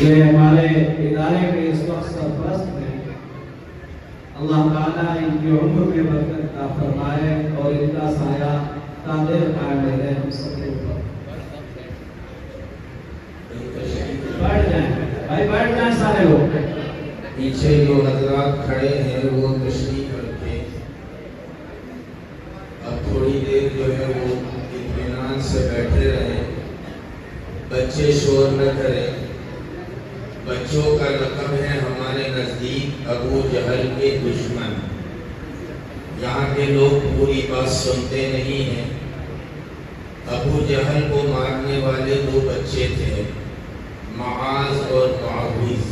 یہ ہمارے ادارے کے اس وقت سرپرست ہیں، اللہ تعالیٰ ان کی عمر میں برکت عطا فرمائے اور ان کا سایہ قادر قائم رہے ہم سب کے اوپر۔ بیٹھ جائیں بھائی، بیٹھ جائیں سارے لوگ۔ پیچھے جو حضرات کھڑے ہیں وہ تشریف رکھیں، اب تھوڑی دیر جو ہے وہ اطمینان سے بیٹھے رہیں، بچے شور نہ کریں۔ بچوں کا لقب ہے ہمارے نزدیک ابو جہل کے دشمن۔ یہاں کے لوگ پوری بات سنتے نہیں ہیں۔ ابو جہل کو مارنے والے دو بچے تھے، معاذ اور معاویز،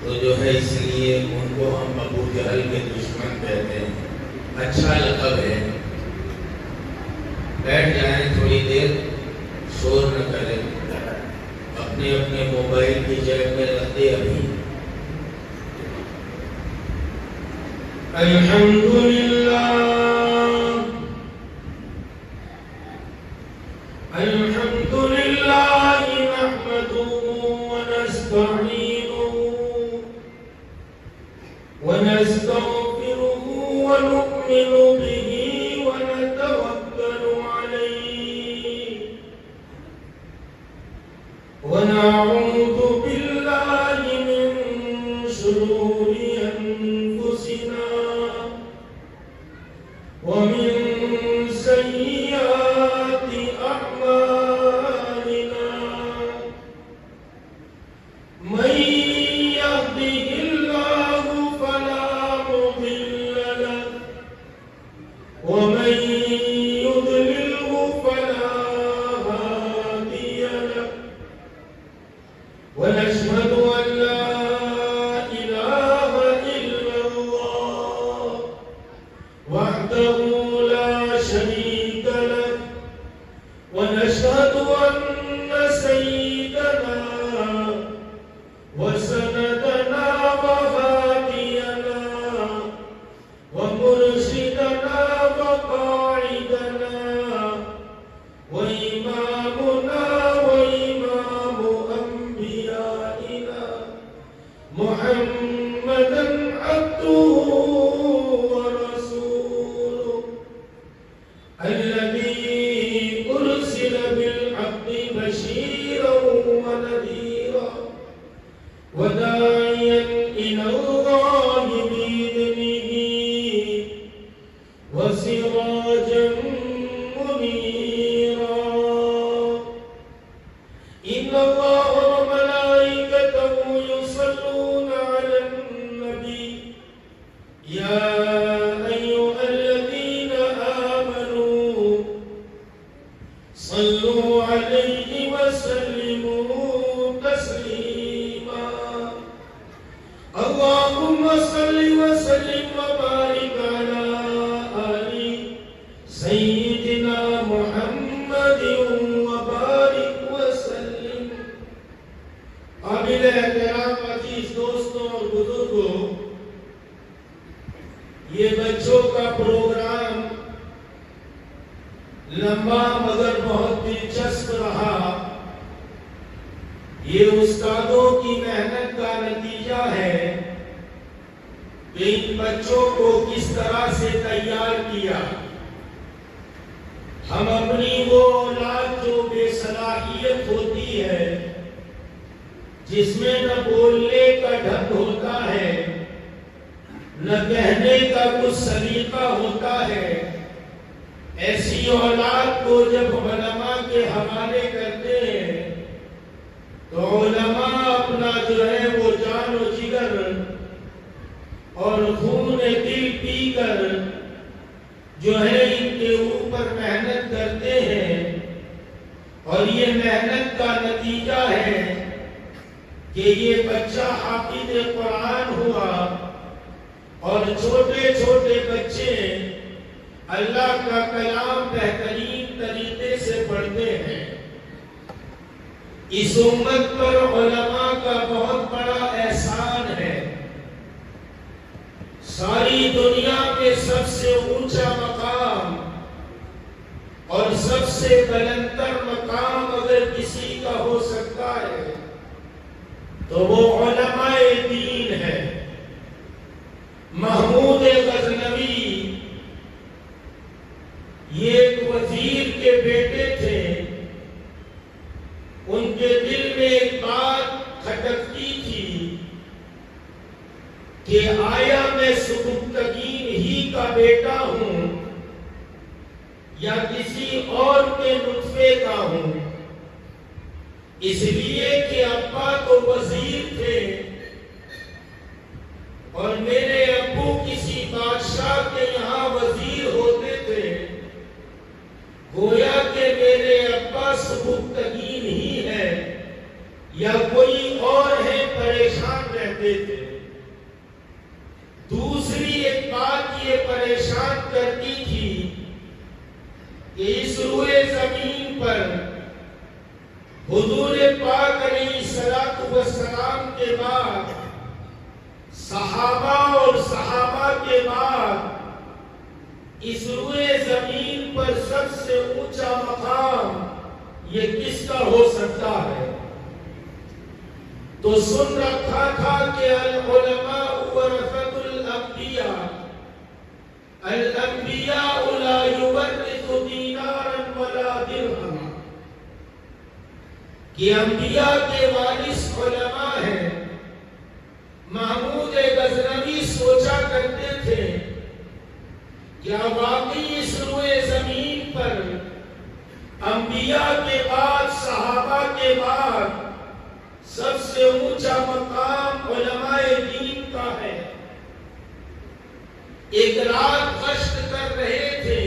تو جو ہے اس لیے ان کو ہم ابو جہل کے دشمن کہتے ہیں۔ اچھا لقب ہے۔ بیٹھ جائیں تھوڑی دیر، شور نہ کریں، اپنے اپنے موبائل کی جیب میں رکھ دے ابھی۔ الحمدللہ الحمدللہ نحمده ونستعینه ونستغفره ونؤمن به ونتوکل علیہ ونعوذ باللہ من شرور انفسنا ومن سیئات اعمالنا، من يهده اللہ فلا مضل له ومن يضلله فلا هادي له، ونشهد أن لا إله إلا الله وحده لا شريك له، ونشهد أن سيدنا وسندنا وهادينا ومرشدنا وقاعدنا وإمامنا وإمام أنبيائنا محمدا عبده ورسوله الذي أرسل بالحق بشيرا ونذيرا وداعيا إلى الله بإذنه وسراجا منيرا، إن الله وملائكته يصلون على النبي يا أيها الذين آمنوا صلوا عليه وسلموا تسليما، اللهم صل وسلم وبارك على آل سيدنا محمد وبارك وسلم۔ قابل احترام عزیز دوستوں اور بزرگوں، یہ بچوں کا پروگرام لمبا مگر بہت دلچسپ رہا۔ یہ استادوں کی محنت کا نتیجہ ہے کہ ان بچوں کو کس طرح سے تیار کیا۔ ہم اپنی وہ اولاد جو بے صلاحیت ہوتی ہے، جس میں نہ بولنے کا ڈھنگ ہوتا ہے، نہ کہنے کا کچھ سلیقہ ہوتا ہے، ایسی اولاد کو جب علماء کے حوالے کرتے ہیں تو علماء اپنا جو ہے وہ جان و جگر اور خون دل پی کر جو ہے ان کے اوپر محنت کرتے ہیں، اور یہ محنت کا نتیجہ ہے کہ یہ بچہ حافظ قرآن ہوا، اور چھوٹے چھوٹے بچے اللہ کا کلام بہترین طریقے سے پڑھتے ہیں۔ اس امت پر علماء کا بہت بڑا احسان ہے۔ ساری دنیا میں سب سے اونچا مقام اور سب سے بلندتر مقام اگر کسی کا ہو سکتا ہے تو وہ علماء دین ہے۔ محمود غزنوی یہ ایک وزیر کے بیٹے تھے، ان کے دل میں ایک بات کھٹکتی تھی کہ آیا میں سبکتگین ہی کا بیٹا ہوں یا کسی اور کے نطفے کا ہوں، اس لیے کہ ابا تو وزیر تھے اور میرے ابو کسی بادشاہ کے یہاں وزیر ہوتے تھے، گویا کہ میرے ابا سبکتگین ہی ہے یا کوئی اور ہے، پریشان رہتے تھے۔ دوسری ایک بات یہ پریشان کرتی تھی کہ اس روئے زمین پر حضور پاک علیہ السلام کے بعد صحابہ اور صحابہ کے بعد اس روئے زمین پر سب سے اونچا مقام یہ کس کا ہو سکتا ہے؟ تو سن رکھا تھا کہ العلماء ورثۃ الانبیاء، الانبیاء لا یورث دینارا ولا درہما، کہ انبیاء کے وارث علماء ہیں۔ محمود غزنوی سوچا کرتے تھے کیا واقعی اس روئے زمین پر انبیاء کے بعد، صحابہ کے بعد سب سے اونچا مقام علماء دین کا ہے؟ ایک رات گشت کر رہے تھے،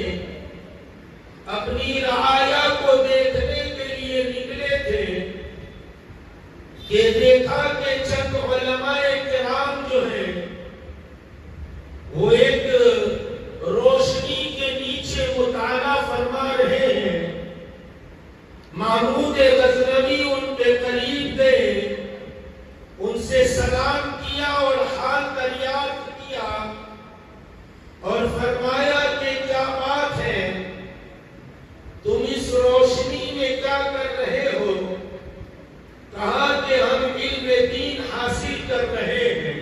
اپنی رعایا کو دیکھنے کے لیے نکلے تھے کہ دیکھا کہ چند علماء کرام جو ہیں وہ ایک روشنی کے نیچے مطالعہ فرما رہے ہیں۔ محمود غزنوی ان کے قریب گئے، ان سے سلام کیا اور حال دریافت کیا اور فرمایا کہ کیا بات ہے، تم اس روشنی میں کیا کر رہے ہو؟ کہا کہ ہم علم دین حاصل کر رہے ہیں،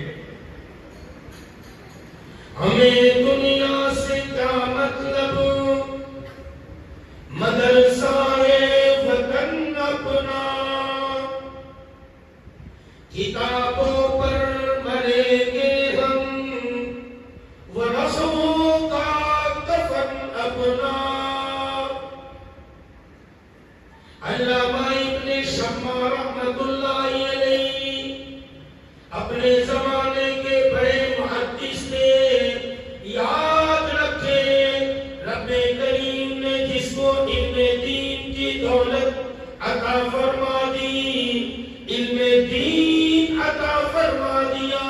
ہمیں دنیا سے کیا مطلب، مدرسہ وطن اپنا، کتابوں پر مریں گے ہم، ورثوں کا کفن اپنا۔ علامہ ابن شمع رحمت اللہ علیہ اپنے زمانے کے بڑے محدث تھے، یاد رکھیں رب کریم نے جس کو علم دین کی دولت عطا فرما دی، علم دین عطا فرما دیا،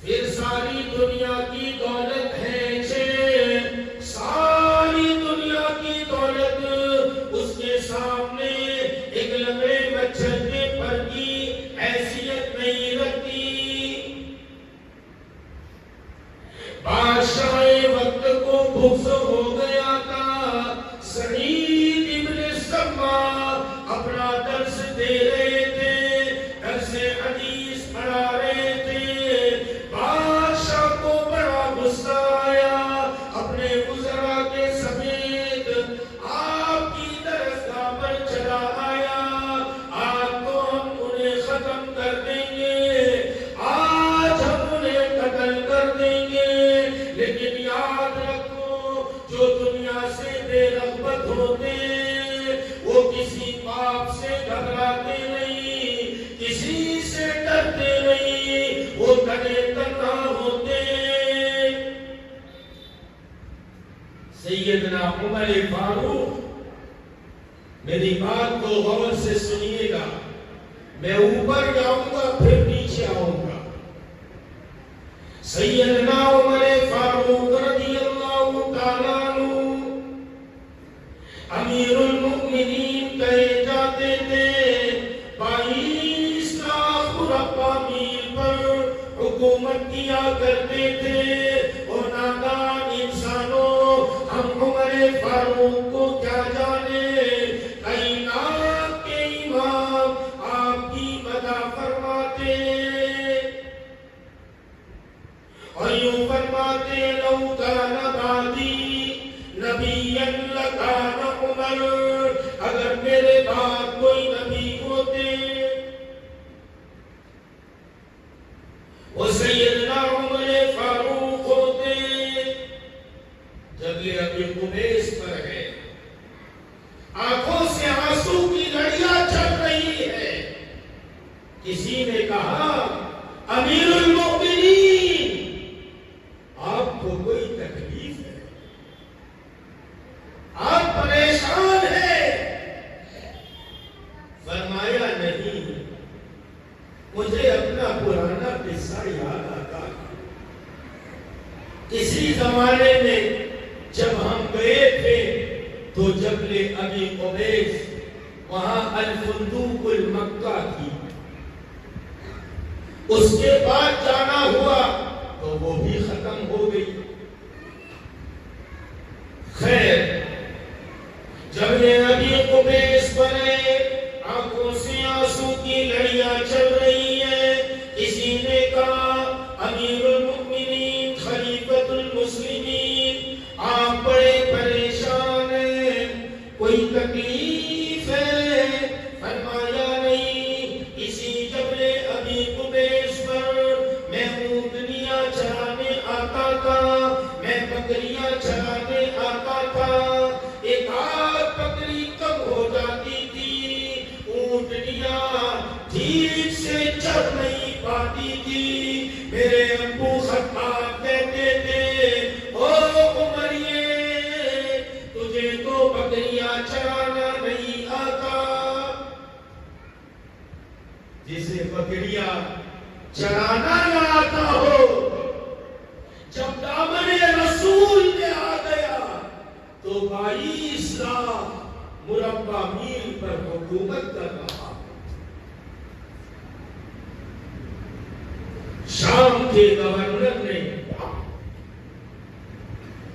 پھر ساری دنیا کی دولت ہے چھے، ساری دنیا کی دولت اس کے سامنے ایک لمبے مچھر کے پر کی حیثیت نہیں رکھتی۔ بادشاہ وقت کو بغض ہو گیا تھا، سعید ابن سما اپنا درس دے رہے تھے، درس حدیث پڑھا رہے تھے، بادشاہ کو بڑا غصہ آیا، اپنے وزراء کے سمیت آپ کی درسگاہ پر چلا آیا، آج تو ہم انہیں ختم کر دیں گے، آج ہم انہیں قتل کر دیں گے، لیکن یاد رکھو جو دنیا سے بے رغبت ہوتے وہ کسی پاپ سے گھبراتے نہیں، کسی سے ڈرتے نہیں، وہ کدے تنہا ہوتے۔ سیدنا عمر فاروق، میری بات کو غور سے سنیے گا، میں اوپر جاؤں گا پھر نیچے آؤں گا۔ سیدنا عمر فاروق رضی اللہ تعالیٰ عنہ امیر المؤمنین کہے جاتے تھے، 22 لاکھ خلفاء میل پر حکومت کیا کرتے تھے، اور نادان انسانوں ہم عمر فاروق کو کیا جانے، کائنات کے امام نبیا لکان عمر، اگر میرے بعد کوئی نبی ہوتے وہ سیدنا عمر فاروق ہوتے۔ جب یہ ابی قبیس پر ہے، آنکھوں سے آنسو کی لڑیاں چل رہی ہے، کسی نے کہا امیر المؤمنین آپ کو کوئی تکلیف ہے، آپ پریشان ہیں؟ فرمایا نہیں، مجھے اپنا پرانا قصہ یاد آتا ہے۔ کسی زمانے میں جب ہم گئے تھے تو جبل ابی قبیس وہاں الفندوق المکہ تھی، اس کے بعد جانا ہوا تو وہ بھی ختم ہو گئی۔ خیر، جب ابی قبیس بنے، آنکھوں سے آنسو کی لڑیاں چل رہی ہیں، کسی نے کہا امیر المؤمنین خلیفۃ المسلمین آپ بڑے پریشان ہیں، کوئی تکلیف ہے؟ فرمایا نہیں، اسی جبل ابی قبیس پر میں اونٹنیاں چرانے آتا تھا، میں بکریاں چرانے آتا تھا، ایک آدھ بکری کم ہو جاتی تھی، اونٹنیاں ٹھیک سے چر نہیں پاتی تھی، میرے ابو خطاب کہتے تھے او عمریے تجھے تو بکریاں چرانا نہیں آتا۔ جسے بکریاں چرانا نہ آتا ہو، جب دامن رسول میں آ گیا تو 22 لاکھ مربع میل پر حکومت کر رہا۔ شام کے گورنر نے،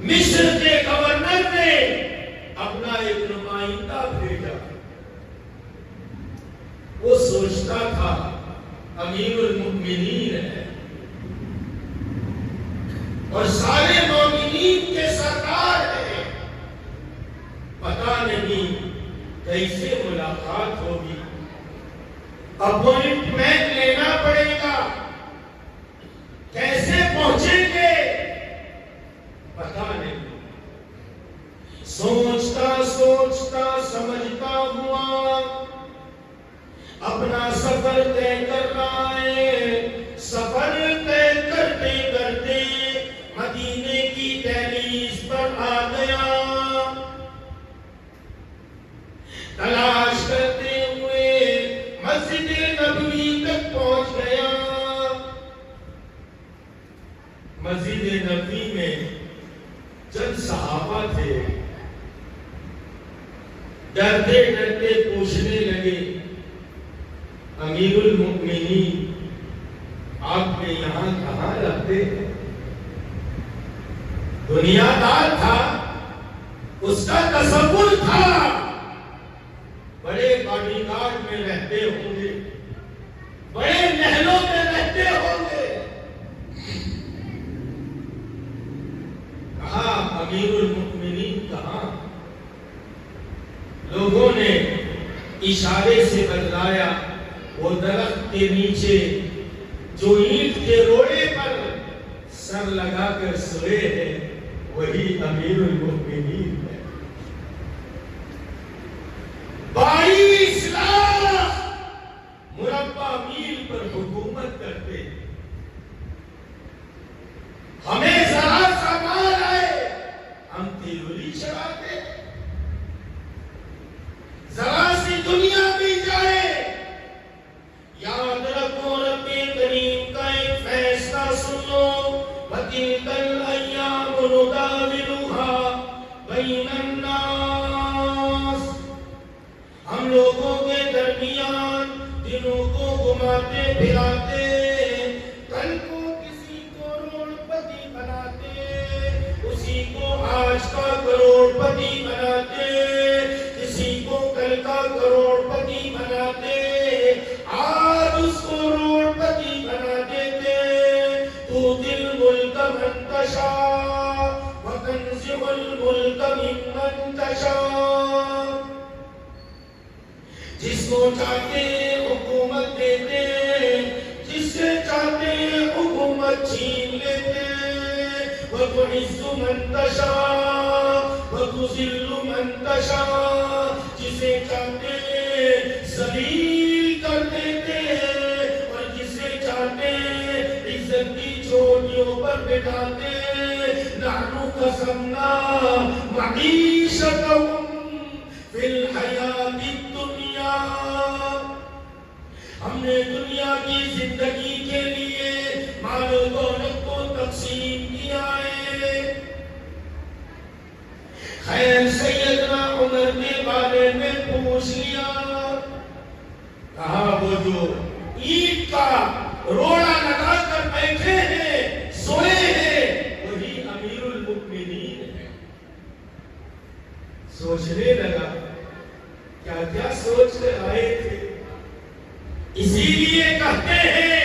مصر کے گورنر نے اپنا ایک نمائندہ بھیجا، وہ سوچتا تھا امیر المؤمنین ہے اور سارے مومنین کے سردار ہے، پتہ نہیں کیسے ملاقات ہوگی، اپوائنٹمنٹ لینا پڑے گا، کیسے پہنچیں گے پتہ نہیں۔ سوچتا سوچتا سمجھتا ہوا اپنا سفر طے کر رہا ہے، سفر طے کرتے کرتے مدینے کی دہلیز پر آ گیا، تلاش کرتے ہوئے مسجد نبوی تک پہنچ گیا۔ مسجد نبوی میں چند صحابہ تھے، ڈرتے ڈرتے پوچھنے لگے امیر المؤمنین آپ کے یہاں کہاں رہتے؟ دنیا دار تھا، اس کا تصور تھا بڑے باڈی گارڈ میں رہتے ہوں گے، بڑے محلوں میں رہتے ہوں گے۔ کہا امیر المؤمنین کہاں؟ لوگوں نے اشارے سے بتلایا وہ درخت کے نیچے جو اینٹ کے روڑے پر سر لگا کر سوئے ہیں وہی امیر المؤمنین ہے۔ 22 لاکھ مربع میل پر حکومت کرتے، ہمیں ذرا سا مال آئے ہم تیرولی چڑھاتے، ذرا سی دنیا بھی جائے۔ یاد رکھو رب کریم کا ایک فیصلہ سن لو، وَتِلْكَ الْأَيَّامُ نُدَاوِلُهَا بَيْنَ النَّاسِ، ہم لوگوں کے درمیان دنوں کو گھماتے پھراتے، کل کو کسی کو کروڑ پتی بناتے، اسی کو آج کا کروڑ پتی بناتے، کسی کو کل کا کروڑ پتی بناتے، آج اس کو کروڑ پتی بنا دیتے۔ تو دل ملک من تشاء وتنزع الملک من تشاء، جس کو چاہتے حکومت دیتے، جس سے چاہتے حکومت چھین لیتے، وَتُعِزُّ مَن تَشَاءُ وَتُذِلُّ مَن تَشَاءُ، جسے چاہتے ذلیل کر دیتے اور جسے چاہتے عزت کی چوٹیوں پر بٹھاتے۔ نَحْنُ قَسَمْنَا مَعِيشَتَهُمْ فِي الْحَيَاةِ الدُّنْيَا، ہم نے دنیا کی زندگی کے لیے مال و دولت کو تقسیم کیا ہے۔ خیر سیدنا عمر کے بارے میں پوچھ لیا، کہا وہ جو اینٹ کا روڑا لگا کر بیٹھے ہیں، سوئے ہیں، وہی امیر المؤمنین ہے۔ سوچنے لگا کیا کیا سوچ کر آئے تھے۔ اسی لیے کہتے ہیں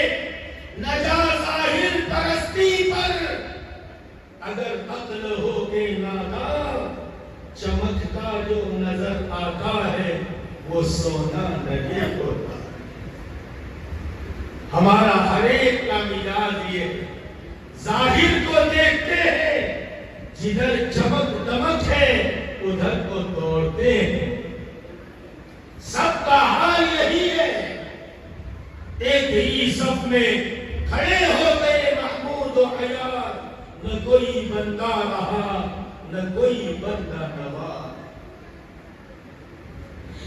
نجا ظاہر پرستی پر، اگر عقل ہو کے نادا، چمکتا جو نظر آتا ہے وہ سونا نہیں ہوتا۔ ہمارا ہر ایک کا مزاج یہ ہے، ظاہر کو دیکھتے ہیں، جدھر چمک دمک ہے ادھر کو توڑتے ہیں۔ سب کا حال یہی ہے، ایک ہی صف میں کھڑے ہو گئے محمود و حیات، نہ کوئی بندہ رہا نہ کوئی بندہ نوا۔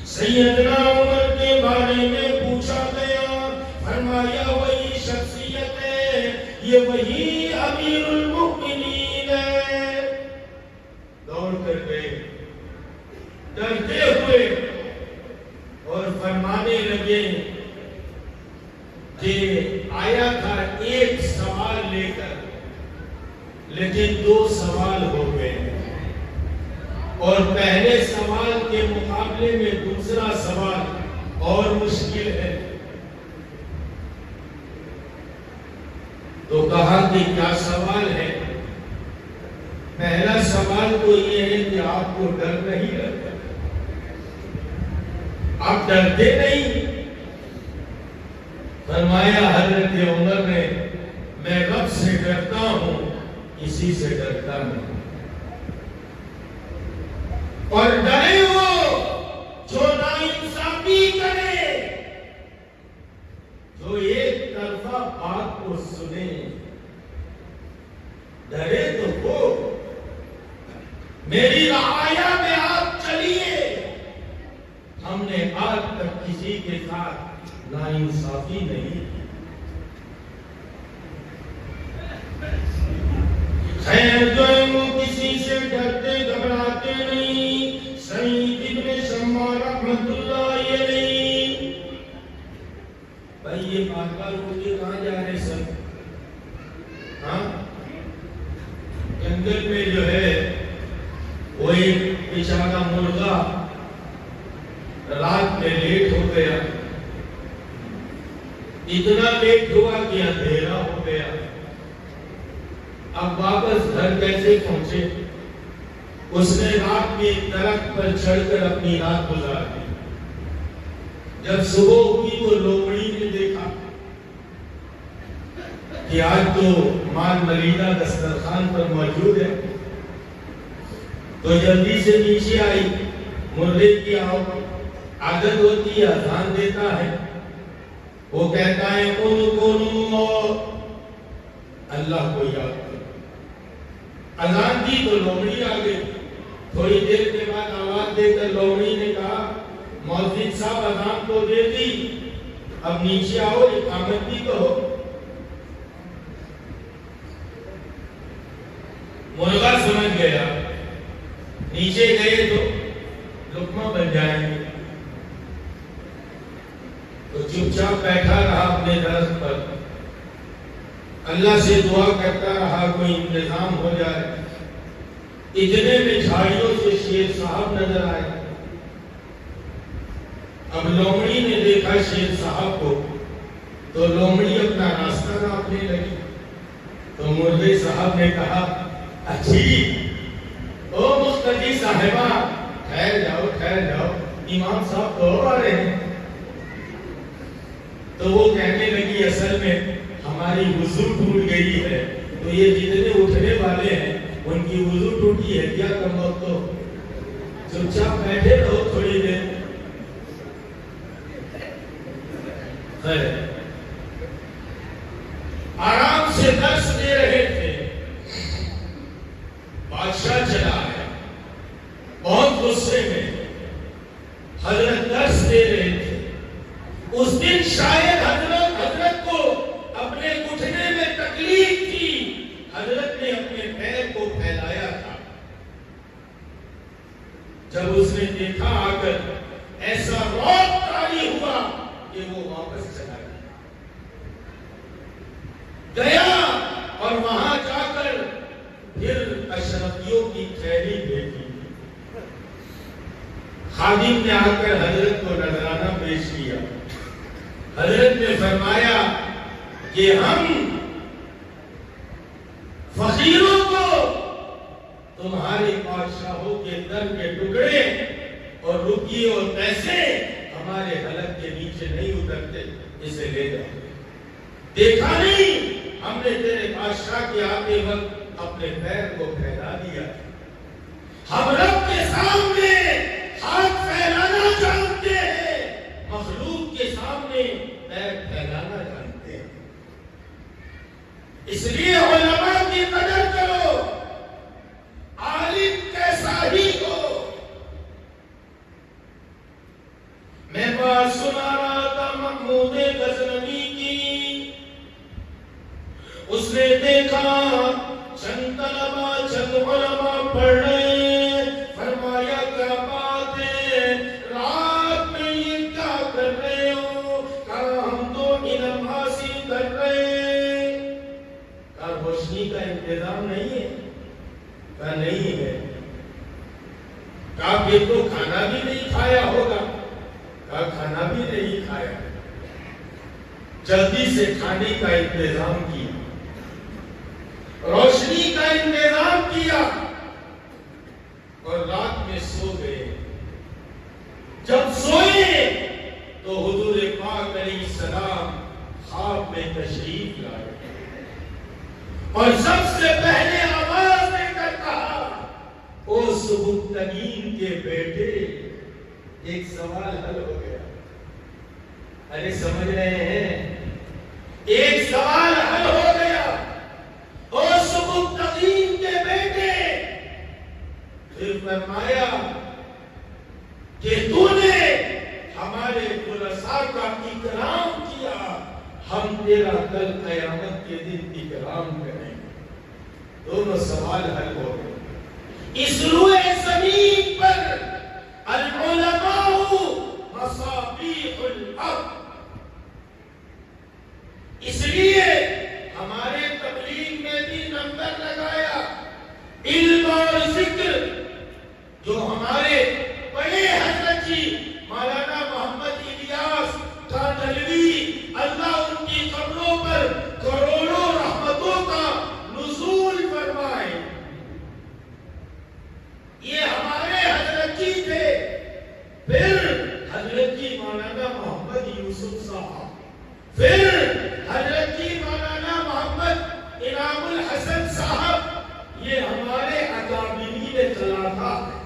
سیدنا عمر کے بارے میں پوچھا گیا، فرمایا وہی شخصیت ہے، یہ وہی امیر المؤمنین ہے۔ دوڑ کر گئے ڈرتے ہوئے اور فرمانے لگے کہ آیا تھا ایک سوال لے کر، لیکن 2 سوال ہو گئے، اور پہلے سوال کے مقابلے میں دوسرا سوال اور مشکل ہے۔ تو کہا کہ کیا سوال ہے؟ پہلا سوال تو یہ ہے کہ آپ کو ڈر نہیں لگتا، آپ ڈرتے نہیں؟ فرمایا حضرت عمر نے، میں رب سے ڈرتا ہوں، کسی سے ڈرتا نہیں۔ اور ڈرے ہو جو ناانصافی کرے، جو ایک طرفہ بات کو سنے، ڈرے تو ہو، میری رعایا میں آپ چلیے۔ ہم نے آج تک کسی کے ساتھ ناانصافی نہیں کی۔ خیر جو ہے وہ کسی سے ڈرتے گھبراتے نہیں۔ سعید ابن شمع رحمت اللہ علیہ، بھائی یہ بات بار مجھے کہاں جا رہے سب؟ ہاں جنگل میں جو ہے وہ ایک بیچارہ مرغا رات میں لیٹ ہو گیا، اتنا لیٹ ہوا کہ اندھیرا ہو گیا۔ اب واپس گھر کیسے پہنچے؟ اس نے رات میں ایک درخت پر چڑھ کر اپنی رات گزار دی۔ جب صبح ہوئی تو لومڑی نے دیکھا کہ آج تو مال ملیدہ دسترخوان پر موجود ہے، تو جلدی سے نیچے آئی۔ مرغے کی عادت ہوتی ہے، اذان دیتا ہے، وہ کہتا ہے اللہ کو یاد کرو۔ اذان دی تو لومڑی آ گئی۔ تھوڑی دیر کے بعد آواز دے کر لومڑی نے کہا مؤذن صاحب اذان تو دے دی، اب نیچے آؤ اقامت بھی کہو۔ مرغا سمجھ گیا، نیچے گئے تو لقمہ بن جائیں گے، تو چپ چاپ بیٹھا رہا اپنے درخت پر، اللہ سے دعا کرتا رہا کوئی انتظام ہو جائے۔ اتنے میں جھاڑیوں سے شیر صاحب نظر آئے۔ اب لومڑی نے دیکھا شیر صاحب کو تو لومڑی اپنا راستہ ناپنے لگی، تو مرغے صاحب نے کہا اچھی او مقتدی صاحبہ ٹھہر جاؤ امام صاحب تو آ رہے ہیں. تو وہ کہنے لگی اصل میں ہماری وضو ٹوٹ گئی ہے, تو یہ جتنے اٹھنے والے ہیں ان کی وضو ٹوٹی ہے, کیا کرو تو چپ چاپ بیٹھے رہو تھوڑی دیر. آرام سے درس دے رہے تھے, بادشاہ چلا آیا بہت غصے میں. حضرت درس دے رہے تھے. اس دن شاید حضرت کو اپنے اٹھنے میں تکلیف تھی. حضرت نے اپنے پیر کو پھیلایا تھا. جب اس نے دیکھا آ کر ایسا روب طاری ہوا کہ وہ واپس چلا گیا اور وہاں جا کر پھر اشرفیوں کی تھیلی دیکھی. خادم نے آ کر حضرت کو نذرانہ پیش کیا. حضرت نے فرمایا کہ ہم فقیروں کو تمہارے بادشاہوں کے در کے ٹکڑے اور روپیے اور پیسے ہمارے حلق کے نیچے نہیں اترتے, اسے لے جاؤ. دیکھا نہیں ہم نے تیرے بادشاہ کے آتے وقت اپنے پیر کو پھیلا دیا. ہم رب کے سامنے ہاتھ پھیلانا جانتے ہیں, مخلوق کے سامنے پیر پھیلانا جانتے ہیں. اس لیے علماء کی قدر کرو, عالم کیسا ہی ہو. میں بات سنا رہا تھا محمود غزنوی کی. اس نے دیکھا چند طلباء چند علماء پڑھ رہے ہیں. فرمایا کیا بات ہے, رات میں یہ کیا کر رہے ہو؟ کہا ہم تو علم حاصل کر رہے ہیں. کہا روشنی کا انتظام نہیں ہے؟ کہا نہیں ہے. کہا پھر تو کھانا بھی نہیں کھایا ہوگا؟ کہا کھانا بھی نہیں کھایا. جلدی سے کھانے کا انتظام کیا, روشنی کا انتظام کیا اور رات میں سو گئے. جب سوئے تو حضور پاک علیہ السلام خواب میں تشریف لائے اور سب سے پہلے آواز دے کر کہا, او سبکتگین کے بیٹے, ایک سوال حل ہو گیا. ارے سمجھ رہے ہیں, ایک سوال حل ہو گیا. او سبکتگین کے بیٹے, پھر فرمایا کہ تو نے ہمارے خلصاء کا اکرام کیا, ہم تیرا کل قیامت کے دن اکرام کریں. دونوں سوال حل ہو گئے. اس روئے زمین پر العلماء مصابیح الارض. اس لیے ہمارے تبلیغ میں بھی نمبر لگایا علم اور ذکر, جو ہمارے بڑے حضرت جی مولانا محمد الیاس کاندھلوی, اللہ ان کی قبروں پر کروڑوں رحمتوں کا نزول فرمائے, یہ ہمارے حضرت جی تھے. پھر حضرت جی مولانا محمد یوسف صاحب, پھر حضرت جی مولانا محمد انعام الحسن صاحب, یہ ہمارے اکابرین ثلاثہ ہیں.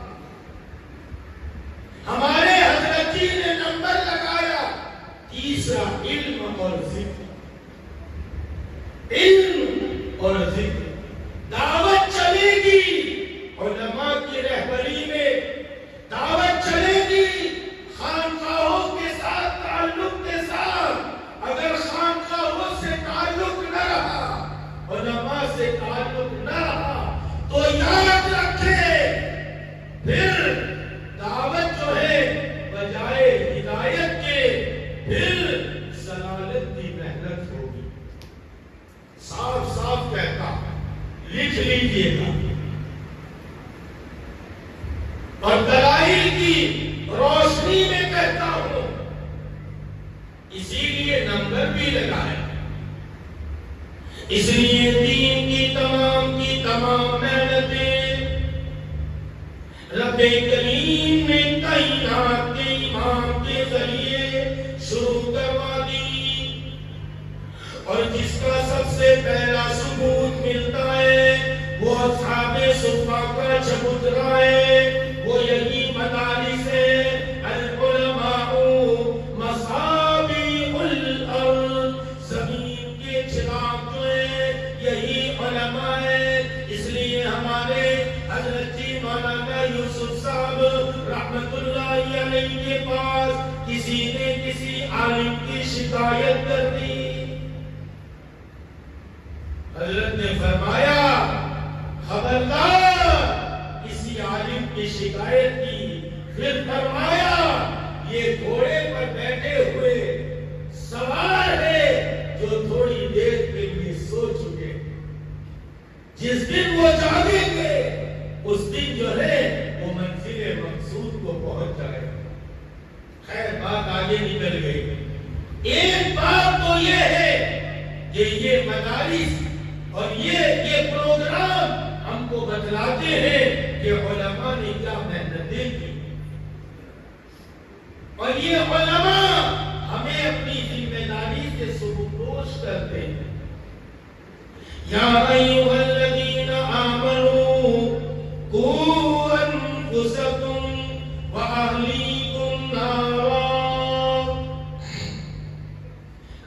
ہمارے حضرت جی نے نمبر لگایا تیسرا علم اور ذکر. علم اور ذکر, دعوت چلے گی علماء کی رہبری میں, دعوت چلے گی خانقاہوں کے ساتھ تعلق کے ساتھ. اگر خانقاہوں سے تعلق نہ رہا, علماء سے تعلق نہ رہا, تو یاد رکھے پھر دعوت جو ہے بجائے ہدایت کے پھر ضلالت کی محنت ہوگی. صاف صاف کہتا, لکھ لیجئے گا. اور دلائل کی روشنی میں کہتا ہوں, اسی لیے نمبر بھی لگائے. اس لیے دین کی تمام محنتیں رب رب کریم نے کائنات کے امام کے ذریعے شروع کروا دی، اور جس کا سب سے پہلا ثبوت ملتا ہے وہ اصحاب صفہ کا چبوترا ہے، وہ یہی مدارس ہے، العلماء مصابیح الارض، زمین کے چراغ جو ہے یہی علماء ہے۔ اس لیے ہمارے حضرت جی مولانا یوسف صاحب رحمت اللہ علیہ کے پاس کسی نے کسی عالم کی شکایت کر دی، حضرت نے فرمایا خبردار کسی عالم کی شکایت کی، پھر فرمایا یہ گھوڑے پر بیٹھے ہوئے سوار ہے جو تھوڑی دیر کے لیے سو چکے، جس دن وہ جاگیں گے اس دن جو ہے وہ منزل مقصود کو پہنچ جائے۔ خیر بات آگے نکل گئی۔ ایک بات تو یہ ہے کہ یہ مدارس اور یہ پروگرام ہم کو بتلاتے ہیں کہ علماء نے کیا محنتیں کی، اور یہ علماء ہمیں اپنی ذمہ داری سے سبکدوش کرتے ہیں۔ یا ایھا الذین آمنوا قوا انفسکم واہلیکم نارا،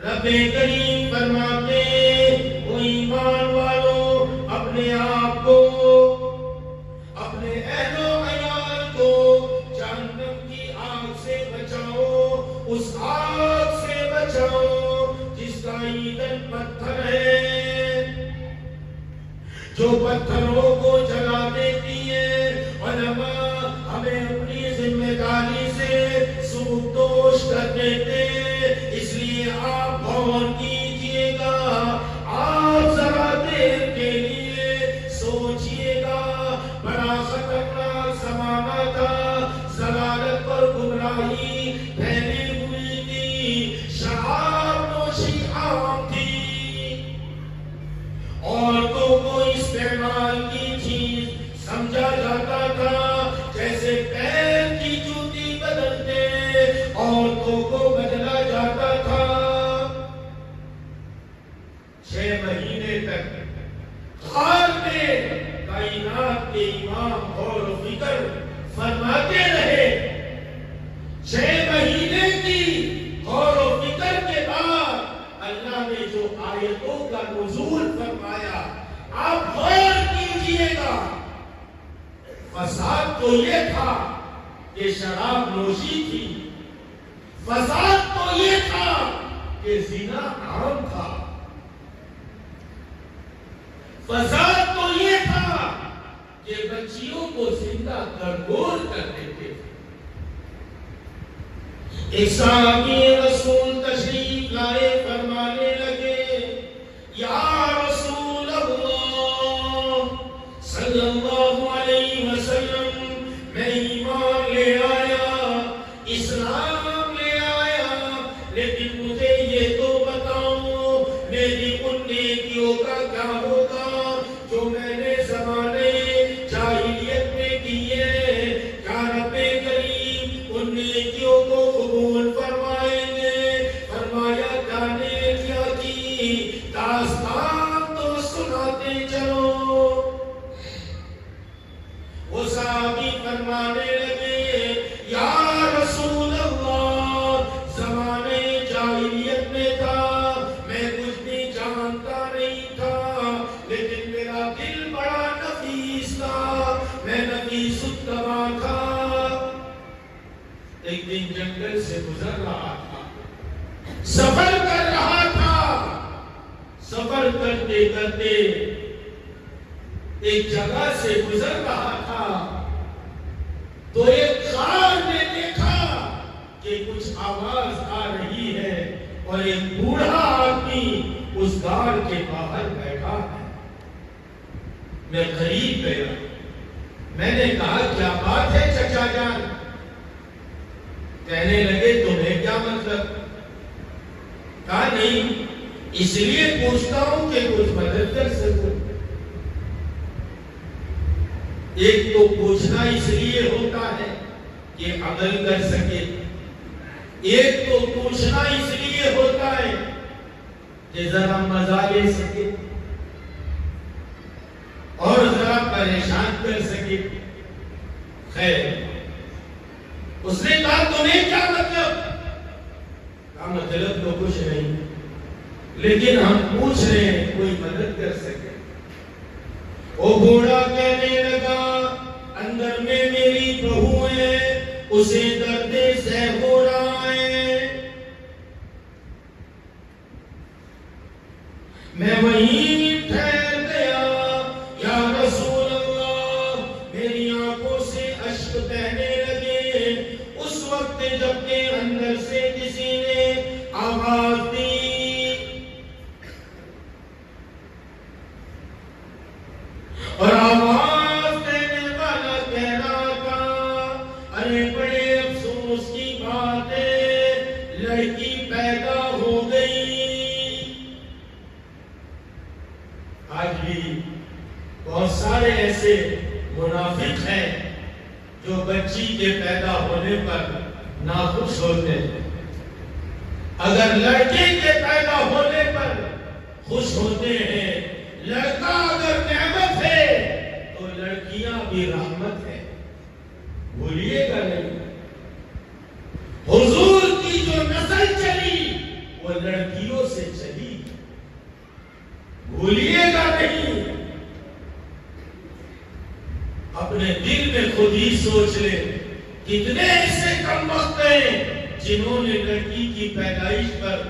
رب کریم فرماتے ہیں وہ ایمان والو اپنے آپ کو، اپنے اہل و عیال کو جہنم کی آگ سے بچاؤ، اس آگ سے بچاؤ جس کا ایندھن پتھر ہے، جو پتھروں کو جلا دیتی ہے۔ علماء ہمیں اپنی ذمہ داری سے سبکدوش کر دیتے، اس لیے آپ غور کیجئے گا، آپ ذرا دیر کے لیے سوچئے گا، بڑا خطرناک زمانہ تھا، ضلالت اور گمراہی پھیلی ہوئی تھی، شراب نوشی عام تھی، عورتوں کو استعمال کی چیز سمجھا جاتا تھا، جیسے پیر کی جوتی بدلتے عورتوں کو بدلا جاتا تھا۔ 6 مہینے تک غار میں کائنات کے امام غور و فکر فرماتے رہے، 6 مہینے کی غور و فکر کے بعد اللہ نے جو آیتوں کا نزول فرمایا، آپ غور کیجئے گا۔ فساد تو یہ تھا کہ شراب نوشی تھی، فساد تو یہ تھا کہ زنا عام تھا، فساد تو یہ تھا کہ بچیوں کو زندہ گرگور کر دیتے تھے۔ ایک صحابی رسول تشریف لائے، فرمانے لگے یا رسول اللہ صلی اللہ علیہ وسلم، میں ایمان لے آیا، اسلام لے آیا، لیکن مجھے یہ تو بتاؤ میری ان نیکیوں کا کیا ہوگا جو میں نے زمانے جاہلیت میں کیے، کیا رب کریم ان نیکیوں کو قبول فرمائیں گے؟ فرمایا کیا نیکیاں کی، داستان تو سناتے چلو۔ وہ صحابی فرمانے لگے یا رسول اللہ، زمانے جاہلیت میں تھا، میں کچھ بھی جانتا نہیں تھا، لیکن میرا دل بڑا نفیس تھا، میں نفیس الطبع تھا۔ ایک دن جنگل سے گزر رہا تھا، سفر کر رہا تھا، سفر کرتے کرتے ایک جگہ سے گزر رہا تھا تو ایک غار نے دیکھا کہ کچھ آواز آ رہی ہے اور ایک بوڑھا آدمی اس غار کے باہر بیٹھا ہے۔ میں قریب گیا، میں نے کہا کیا بات ہے چچا جان؟ کہنے لگے تمہیں کیا مطلب؟ کہا نہیں، اس لیے پوچھتا ہوں کہ کچھ مدد کر سکوں۔ ایک تو پوچھنا اس لیے ہوتا ہے کہ عمل کر سکے، ایک تو پوچھنا اس لیے ہوتا ہے کہ ذرا مزہ لے سکے اور ذرا پریشان کر سکے۔ خیر، اس نے کہا تمہیں کیا مطلب؟ کہا مطلب تو کچھ نہیں، لیکن ہم پوچھ رہے ہیں کوئی مدد کر سکے۔ وہ بوڑھا کہنے لگا اندر میں میری بہو ہے، اسے درد سہ ہو رہا ہے، میں وہیں ٹھہر گیا، یا رسول اللہ میری آنکھوں سے اشک بہنے لگے۔ اس وقت جب کہ اندر سے کسی نے آواز دی، اور آواز دینے والا کہہ رہا تھا ارے بڑے افسوس کی بات ہے، لڑکی پیدا ہو گئی۔ آج بھی بہت سارے ایسے منافق ہیں جو بچی کے پیدا ہونے پر ناخوش ہوتے ہیں۔ اگر لڑکے کے پیدا ہونے پر خوش ہوتے ہیں، لڑکا اگر نعمت ہے تو لڑکیاں بھی رحمت ہے، بھولیے گا نہیں۔ حضور کی جو نسل چلی وہ لڑکیوں سے چلی، بھولیے گا نہیں۔ اپنے دل میں خود ہی سوچ لے کتنے ایسے کم وقت ہیں جنہوں نے لڑکی کی پیدائش پر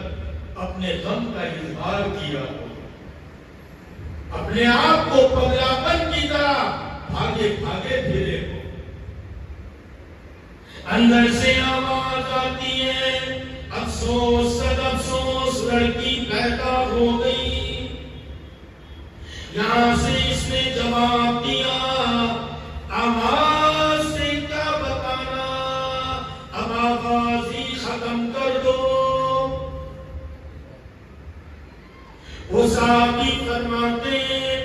اپنے غم کا اظہار کیا ہو، اپنے آپ کو پگلاپن کی طرح بھاگے بھاگے پھرے ہو۔ اندر سے آواز آتی ہے افسوس صد افسوس، لڑکی پیدا ہو گئی۔ یہاں سے اس نے جواب دیا آواز سے کیا بتانا، اب آواز ہی ختم کر دو۔ وہ صحابی فرماتے ہیں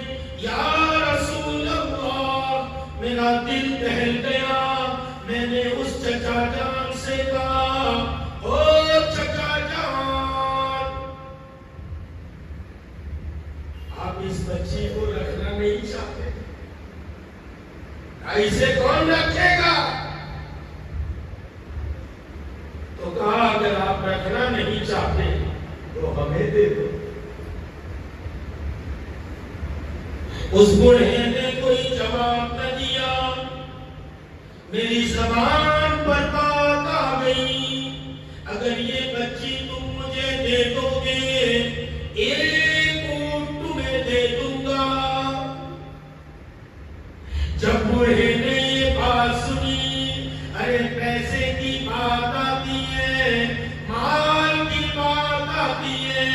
یا رسول اللہ میرا دل دہل گیا، میں نے اس چچا جان سے کہا او چچا جان، آپ اس بچی کو رکھنا نہیں چاہتے؟ اسے کون رکھے گا؟ تو کہا اگر آپ رکھنا نہیں چاہتے تو ہمیں دے دو۔ اس بوڑھے نے کوئی جواب نہ دیا، میری زبان پر بات آ گئی، اگر یہ بچی تم مجھے دے دو گے ایک اونٹ تمہیں دے دوں گا۔ جب بوڑھے نے یہ بات سنی، ارے پیسے کی بات آتی ہے، مال کی بات آتی ہے،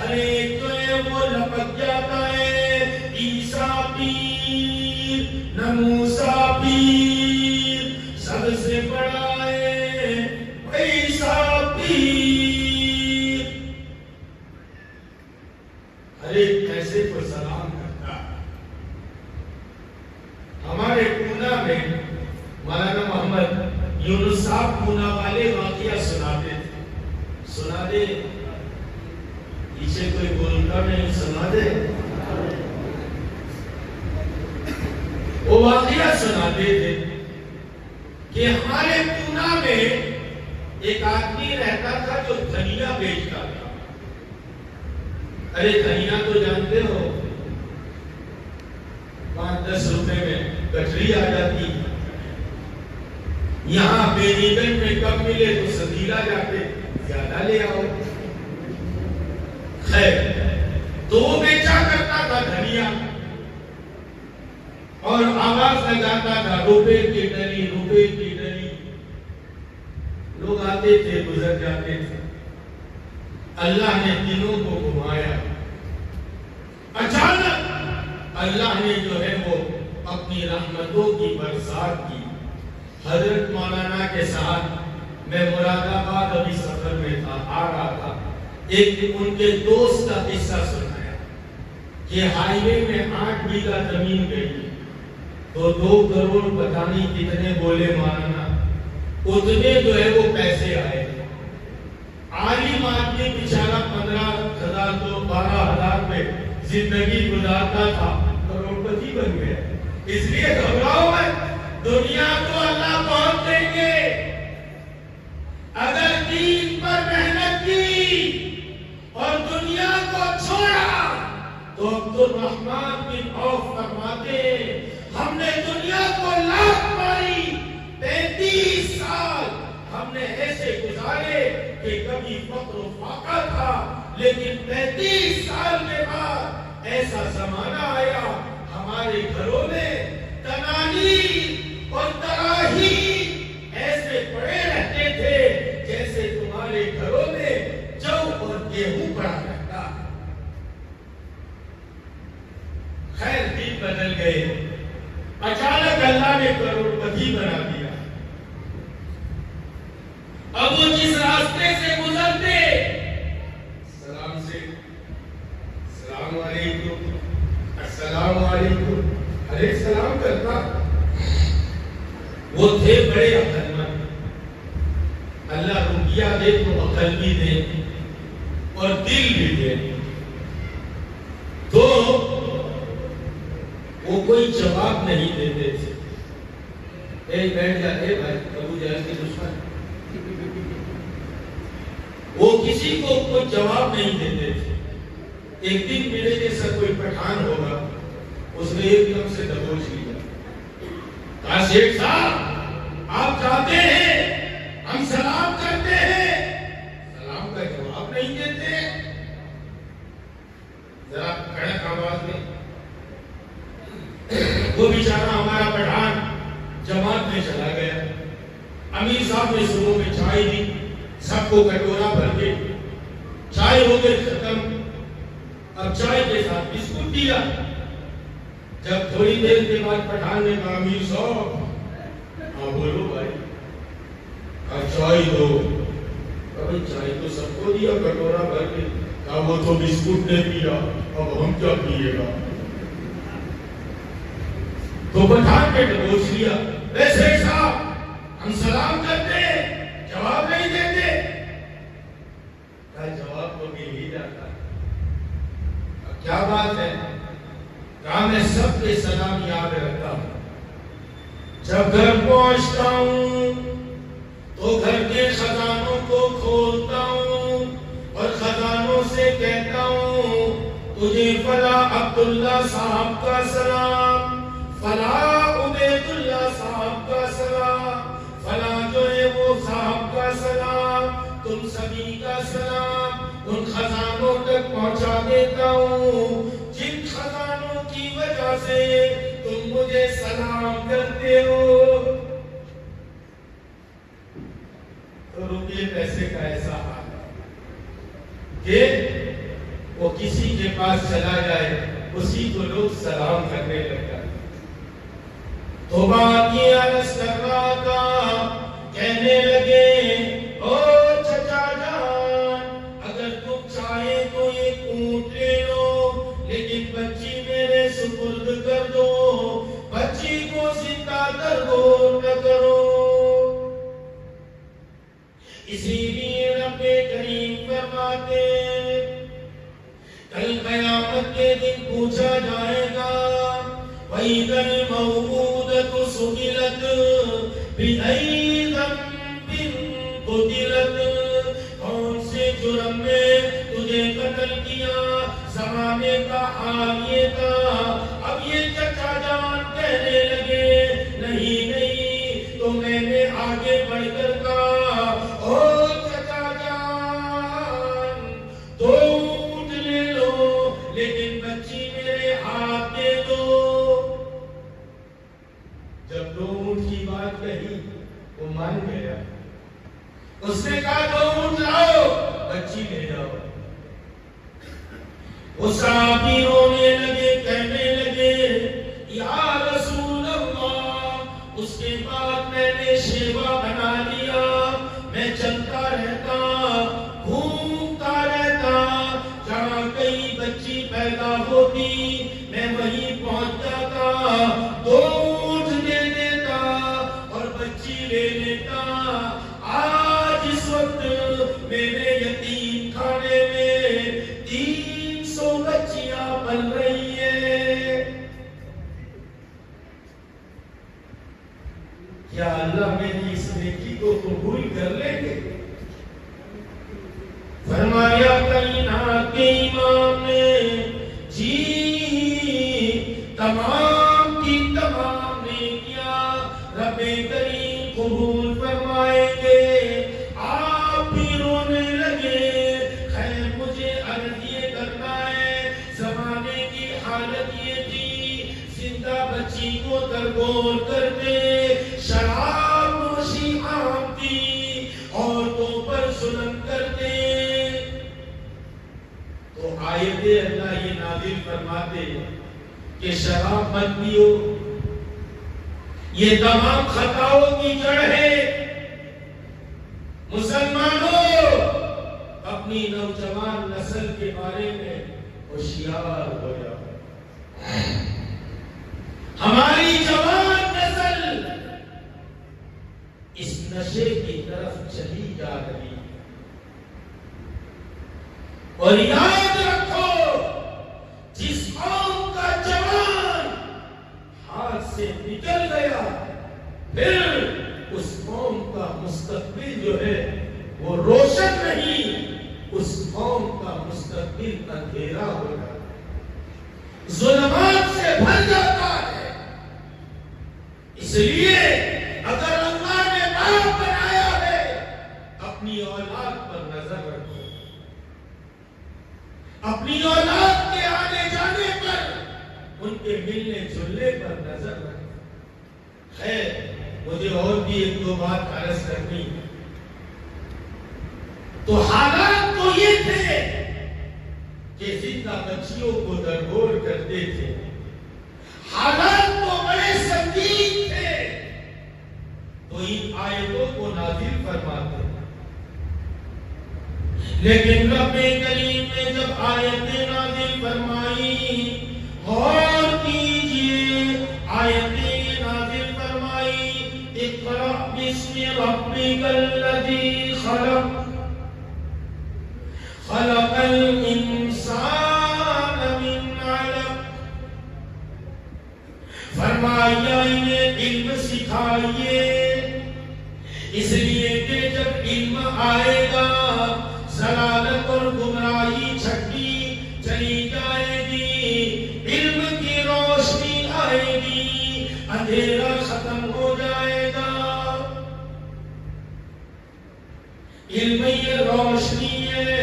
ارے جو ہے وہ لپک جاتا ہے، عیسیٰ پیر نہ موسیٰ پیر، سب سے بڑا ہے عیسیٰ پیر۔ ہر ایک پیسے پر سلام کرتا۔ ہمارے پونا میں مولانا محمد یونس صاحب پونا والے واقعہ سناتے تھے، سنا دے پیچھے کوئی بولتا نہیں، سنا دے۔ وہ واقعہ سناتے تھے کہ ہمارے پونا میں ایک آدمی رہتا تھا جو دھنیا بیچتا تھا۔ ارے دھنیا تو جانتے ہو 5-10 روپے میں کٹری آ جاتی، یہاں بیری گنج میں کب ملے تو سدیلا جاتے، زیادہ لے آؤ۔ خیر، تو وہ بیچا کرتا تھا دھنیا اور آواز لگاتا تھا روپے کی ڈلی، روپے کی ڈلی۔ لوگ آتے تھے گزر جاتے تھے۔ اللہ نے دنوں کو گھمایا، اچانک اللہ نے جو ہے وہ اپنی رحمتوں کی برسات کی۔ حضرت مولانا کے ساتھ میں مراد آباد ابھی سفر میں تھا، آ رہا تھا، ایک ان کے دوست کا قصہ سنایا کہ ہائی وے میں 8 بیگھہ زمین گئی تو 2 کروڑ پتہ نہیں کتنے بولے مولانا، اتنے جو ہے وہ پیسے آئے۔ عالم آدمی بیچارہ 15,000 تو 12,000 میں زندگی گزارتا تھا، کروڑپتی بن گیا۔ اس لیے گھبراؤ مت، دنیا کو اللہ پہنچ دیں گے۔ اگر دین پر محنت کی اور دنیا کو چھوڑا تو عبد الرحمن بن عوف فرماتے ہیں ہم نے دنیا کو لاکھ ماری، 35 سال ہم نے ایسے گزارے کہ کبھی فقر و فاقہ تھا، لیکن 35 سال کے بعد ایسا زمانہ آیا ہمارے گھروں میں تنانی اور تراہی ایسے پڑے رہتے تھے جیسے تمہارے گھروں میں جو اور گیہوں پڑا رہتا۔ خیر دن بدل گئے، اچانک اللہ نے کروڑپتی بنا دیا۔ اب وہ جس راستے سے گزرتے سلام سے السلام علیکم السلام علیکم ارے سلام کرتا۔ وہ تھے بڑے عقل مند، اللہ روپیہ دے تو عقل بھی دے اور دل بھی دے، تو وہ کوئی جواب نہیں دیتے تھے۔ بیٹھ جاتے بھائی ابو جہل کے دشمن، وہ کسی کو کوئی جواب نہیں دیتے تھے۔ ایک دن میرے جیسا کوئی پٹھان ہوگا، اس نے ایک دم سے دبوچ لیا، کہا شیخ صاحب آپ جاتے ہیں ہم سلام کرتے ہیں، سلام کا جواب نہیں دیتے، ذرا کڑک آواز میں۔ وہ بیچارہ ہمارا پٹھان جماعت میں چلا گیا، امیر صاحب نے صبح میں چائے دی، سب کو کٹورا بھر کے، چائے ہو گئی ختم، اب چائے کے ساتھ بسکٹ دیا۔ جب تھوڑی دیر کے بعد پٹھان نے کہا امیر صاحب ہاں بولو بھائی، چائے دو، کبھی چائے تو سب کو دیا کٹورا بھر کے، کہا وہ تو بسکٹ نے پیا، اب ہم کیا پیے گا؟ تو پٹھان نے دبوچ لیا، ویسے صاحب ہم سلام کرتے ہیں جواب نہیں دیتے، کہا جواب تو مل ہی جاتا، اب کیا بات ہے؟ کہا میں سب کے سلام یاد رکھتا ہوں، جب گھر پہنچتا ہوں تو گھر کے خزانوں کو کھولتا ہوں اور خزانوں سے کہتا ہوں تجھے فلاں عبداللہ صاحب کا سلام، فلاں عبید اللہ صاحب کا سلام، فلاں جو ہے وہ صاحب کا سلام، تم سبھی کا سلام ان خزانوں تک پہنچا دیتا ہوں جن خزانوں کی وجہ سے تم مجھے سلام کرتے ہو۔ تو روپیے پیسے کا ایسا حال کہ وہ کسی کے پاس چلا جائے اسی کو لوگ سلام کرنے لگتا۔ تو بات یہ عرض کر رہا تھا، کہنے لگے او چچا جان اگر تم چاہے تو ایک اونٹ لے لو، لیکن بچی میرے سپرد کر دو، بچی کو زندہ درگور نہ کرو۔ اسی لیے رب کریم فرماتے کل قیامت کے دن پوچھا جائے گا وَإِذَا الْمَوْءُودَةُ سُئِلَتْ بِأَيِّ ذَنبٍ قُتِلَتْ، کون سے جرم میں تجھے قتل کیا؟ زمانے کا حال یہ تھا۔ اب یہ چچا جان کہنے لگے نہیں نہیں، تو میں نے آگے بڑھ کر کہا او چچا جان دو اونٹ لے لو لیکن بچی میرے ہاتھ دے دو۔ جب 2 اونٹ کی بات کہی وہ مان گیا، اس نے کہا 2 اونٹ لاؤ بچی لے جاؤ۔ وہ صحابی رونے لگے، کہنے لگے یا رسول اللہ، اس کے بعد میں نے شیوا بنا لیا، میں چلتا رہتا گھومتا رہتا، جہاں کہیں بچی پیدا ہوتی میں وہیں پہنچ جاتا، 2 لے لیتا. آج اس وقت میرے یتیم خانے میں 300 بچیاں پل رہی ہیں. کیا اللہ میری اس نیکی کو قبول کر لیں گے؟ فرمایا کائنات کے امام نے جی تمام کی تمام نیکیاں رب کریم قبول فرمائیں گے. آپ بھی رونے لگے. خیر مجھے عرض یہ کرنا ہے، زمانے کی حالت یہ تھی زندہ بچی کو درگور کر دے. شراب نوشی عام تھی، عورتوں پر ظلم کرتے. تو آیت اللہ یہ نازل فرماتے کہ شراب مت پیو، یہ تمام خطاؤں کی جڑ ہے. مسلمانوں اپنی نوجوان نسل کے بارے میں ہوشیار ہو جاؤ. ہماری جوان نسل اس نشے کی طرف چلی جا رہی ہے. اور یاد رکھو، جس قوم کا جوان ہاتھ سے نکل گیا پھر اس قوم کا مستقبل جو ہے وہ روشن نہیں، اس قوم کا مستقبل اندھیرا ہو جاتا ہے، ظلمات سے بھر جاتا ہے. اس لیے اگر اللہ نے باپ بنایا ہے اپنی اولاد پر نظر رکھو، اپنی اولاد کے آنے جانے پر، ان کے ملنے جلنے پر نظر رکھو. خیر مجھے اور بھی ایک دو بات عرض کرنی ہے. تو حالات تو یہ تھے کہ زندہ بچیوں کو درگور کرتے تھے. حالات تو بڑے سنگین تھے. تو ان آیتوں کو نازل فرماتے. لیکن رب کریم نے جب آیتیں نازل فرمائی، غور کیجئے، آیتیں نازل فرمائی اقرأ باسم ربک الذی خلق خلق الانسان من علق. فرمایا انہیں علم سکھائیے، اس لیے کہ جب علم آئے گا ضلالت اور گمراہی چھٹی چلی جائے گی، علم کی روشنی آئے گی، اندھیرا ختم ہو جائے گا. علم یہ روشنی ہے،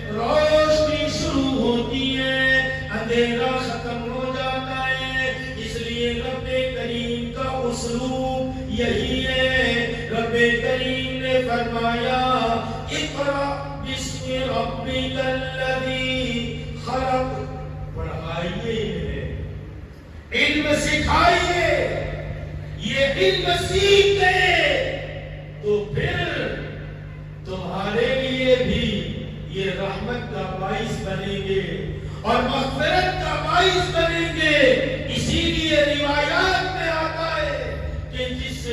روشنی شروع ہوتی ہے، اندھیرا ختم ہو جاتا ہے. اس لیے رب کریم کا اسلوب یہی ہے. رب کریم نے فرمایا اقرأ باسم ربک الذی خلق. پڑھائیے، علم سکھائیے. یہ علم سیکھ گئے تو پھر تمہارے لیے بھی یہ رحمت کا باعث بنیں گے اور مغفرت کا باعث بنیں گے. اسی لیے روایات میں آتا ہے کہ جس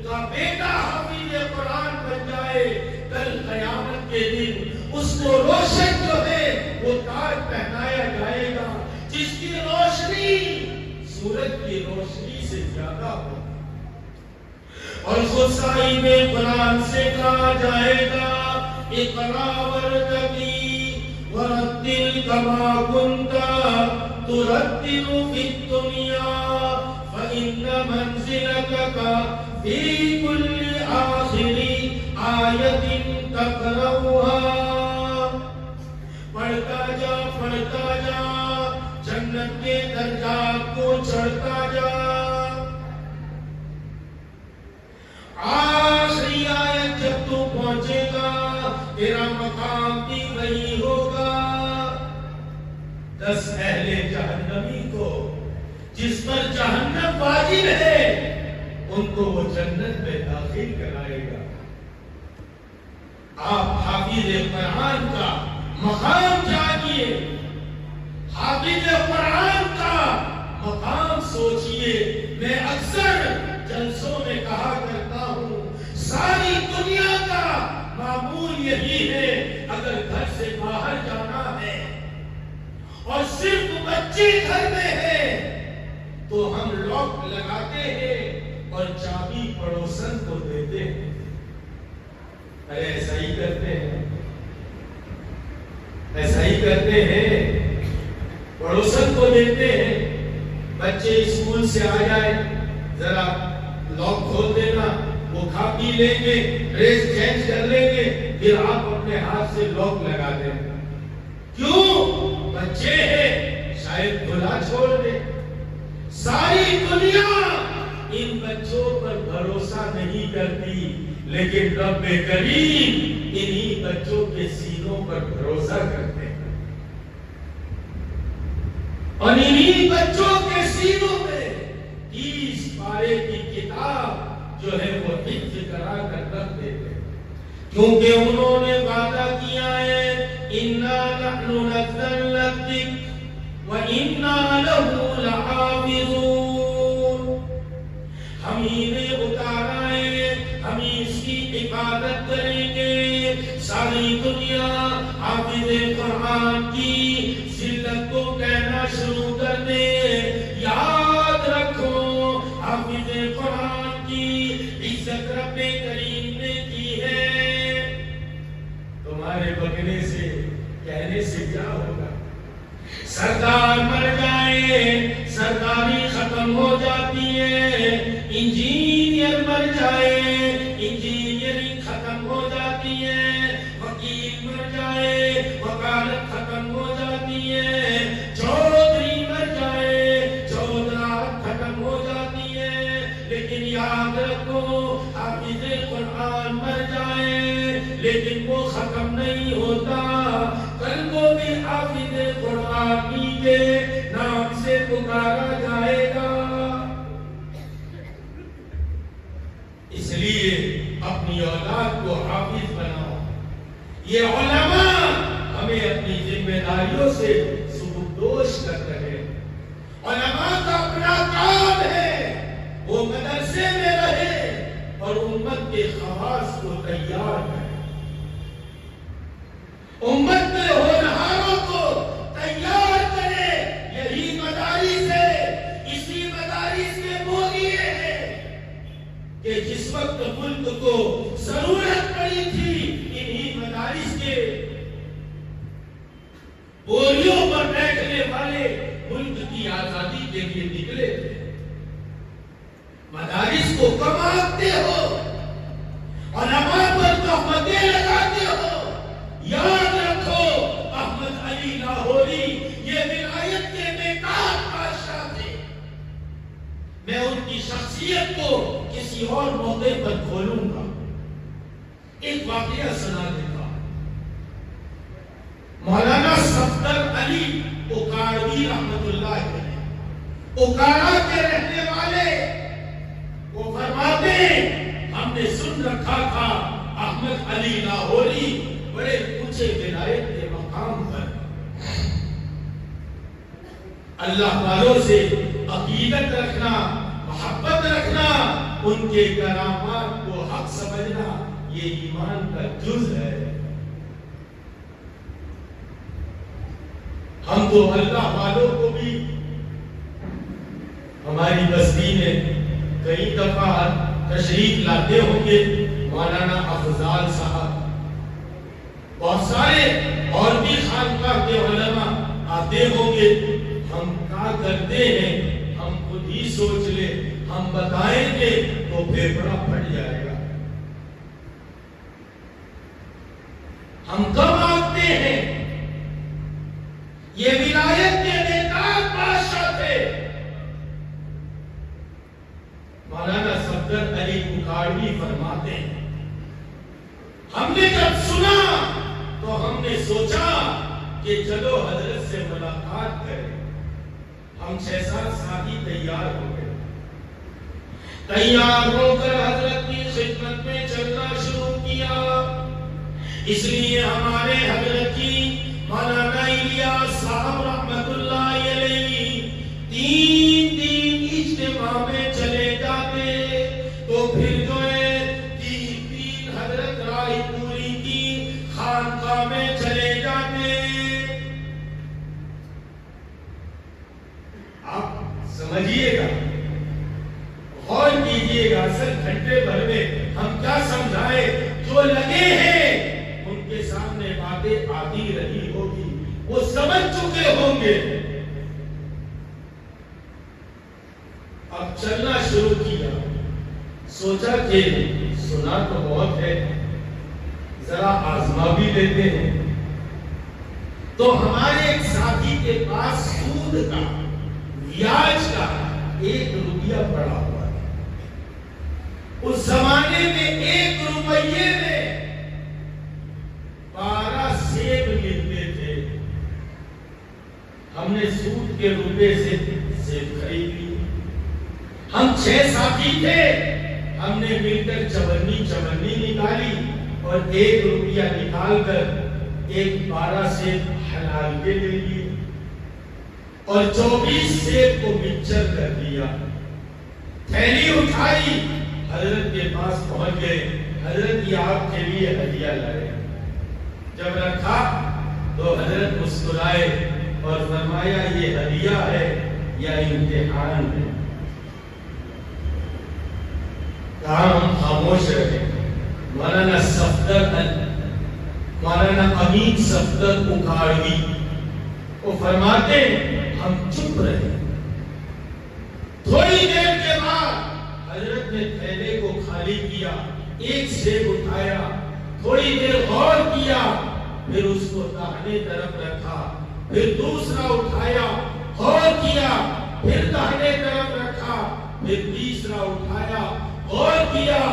کا بیٹا حافظ قرآن بن جائے کل قیامت کے دن اس کو روشن جو ہے وہ تاج پہنایا جائے گا، جس کی روشنی سورج کی روشنی سے زیادہ ہو. اور خود صاحب قرآن سے کہا جائے گا اقرأ ورتقی ورتل کما کنت ترتل فی الدنیا فإن منزلتک فی کل آخر آیت تقرأها. پڑھتا جا جنت کے درجات کو چڑھتا جا. آخری آیت جب تو پہنچے گا تیرا مقام بھی وہی ہوگا. 10 اہل جہنمی کو جس پر جہنم واجب ہے ان کو وہ جنت میں داخل کرائے گا. آپ حافظ قرآن کا مقام جانیے، حافظ قرآن کا مقام سوچئے. میں اکثر جلسوں میں کہا کرتا ہوں بچے گھر میں ہیں تو ہم لاک لگاتے ہیں اور چابی پڑوسن کو دیتے ہیں. ارے ایسا ہی کرتے ہیں, ایسا ہی کرتے ہیں, پڑوسن کو دیتے ہیں. بچے اسکول سے آ جائے, ذرا لاک کھول دینا, وہ کھا پی لیں گے, ڈریس چینج کر لیں گے, پھر آپ اپنے ہاتھ سے لاک لگا دیں. کیوں؟ بچے ہیں, شاید کھلا چھوڑ دیں. ساری دنیا ان بچوں پر بھروسہ نہیں کرتی, لیکن رب کریم انہی بچوں کے سینوں پر بھروسہ کرتے ہیں, اور انہی بچوں کے سینوں میں 30 پارے کی کتاب جو ہے وہ حفظ کرا کر رکھ دیتے ہیں, کیونکہ انہوں نے وعدہ کیا ہے اِنَّا نَحْنُ نَزَّلْنَا الذِّكْرَ وَإِنَّا لَهُ لَحَافِظُونَ. ہم ہی نے اتارا ہے, ہم ہی اس کی عبادت کریں گے. ساری دنیا حافظ قرآن کی ذلت کو کہنا شروع کر دے. یاد رکھو حافظ قرآن کی عزت رب کریم نے کی ہے. تمہارے بکنے سے کہنے سے کیا ہوگا؟ سردار مر جائے, سرداری ختم ہو جاتی ہے. انجینئر مر جائے, انجینئرنگ ختم ہو جاتی ہے. وکیل مر جائے, وکالت ختم ہو جاتی ہے. چودھری مر جائے, چودھرات ختم ہو جاتی ہے. لیکن یاد رکھو حافظ قرآن مر جائے لیکن وہ ختم نہیں ہوتا. کل کو بھی حافظ قرآن کے نام سے پکارا جائے گا. اس لیے اپنی اولاد کو حافظ بناؤ. یہ علماء ہمیں اپنی ذمہ داریوں سے سبکدوش کر رہے ہیں. علماء کا اپنا کام ہے وہ مدرسے میں رہے اور امت کے خواص کو تیار کرے, امت کے ہونہاروں کو تیار کرے. یہی مدارس ہے, اسی مدارس میں بولیے ہیں کہ جس وقت ملک کو ضرورت پڑی تھی انہی مدارس کے بوریوں پر بیٹھنے والے ملک کی آزادی کے لیے نکلے تھے. مدارس کو کم آنکتے ہو, علماء پر تہمتیں لگاتے ہو. یاد رکھو احمد علی لاہوری یہ ولایت کے بیکار بادشاہ تھے. میں ان کی شخصیت کو کسی اور موقع پر کھولوں گا. ایک واقعہ سنا دیتا ہوں. مولانا صفدر علی اوکاڑوی رحمت اللہ علیہ, اوکاڑا کے رہنے والے, وہ فرماتے ہیں ہم نے سن رکھا تھا احمد علی لاہوری بڑے اونچے ولایت کے مقام پر اللہ والوں سے عقیدت رکھنا, محبت رکھنا, ان کے کرامات کو حق سمجھنا یہ ایمان کا جز ہے. ہم تو اللہ والوں کو بھی ہماری بستی میں کئی دفعہ تشریف لاتے ہوں گے. مولانا افضال صاحب, بہت سارے اور بھی خانقاہ کے علماء آتے ہوں گے. ہم کیا کرتے ہیں ہم خود ہی سوچ لیں, ہم بتائیں گے تو پھیپڑا پھٹ جائے گا. ہم کب آتے ہیں؟ یہ ولایت کے بیکار بادشاہ تھے. مولانا صفدر علی اوکاڑوی فرماتے ہیں ہم نے جب سنا تو ہم نے سوچا کہ چلو حضرت سے ملاقات کریں. ہم 6-7 ساتھی تیار ہو گئے. تیار ہو کر حضرت کی خدمت میں چلنا شروع کیا. اس لیے ہمارے حضرت کی مولانا الیاس صاحب رحمت اللہ علیہ 3 دن اجتماع میں چلے جاتے تو پھر جو ہے 3 حضرت رائے پوری کی خانقاہ میں چلے جاتے. جو لگے ہیں ان کے سامنے باتیں آتی رہی ہوگی، وہ سمجھ چکے ہوں گے۔ اب چلنا شروع کیا، سوچا کہ سنا تو بہت ہے، ذرا آزما بھی لیتے ہیں۔ تو ہمارے ایک ساتھی کے پاس سود کا، بیاج کا 1 روپیہ پڑا ہوا ہے۔ اس زمانے میں 1 روپیے میں 12 سیب ملتے تھے۔ ہم نے سود کے روپے سے سیب خرید لی۔ ہم 6 ساتھی تھے، ہم نے مل کر چونی نکالی اور 1 روپیہ نکال کر 12 سیب حلال کے لے لیے اور 24 سیب کو مکسچر کر دیا۔ تھیلی اٹھائی، حضرت کے پاس پہنچ گئے، حضرت یہ آپ کے لیے ہدیہ لائے۔ جب رکھا تو حضرت مسکرائے اور فرمایا یہ ہدیہ ہے یا امتحان ہے؟ کہا ہم خاموش رہے۔ مولانا امین صفدر اکھاڑوی وہ فرماتے ہم چپ رہے۔ تھوڑی دیر کے بعد حضرت نے تھیلے کو خالی کیا، 1 سیب اٹھایا، تھوڑی دیر غور کیا، پھر اس کو داہنے طرف رکھا، پھر دوسرا اٹھایا، غور کیا، پھر داہنے طرف رکھا، پھر تیسرا اٹھایا، غور کیا،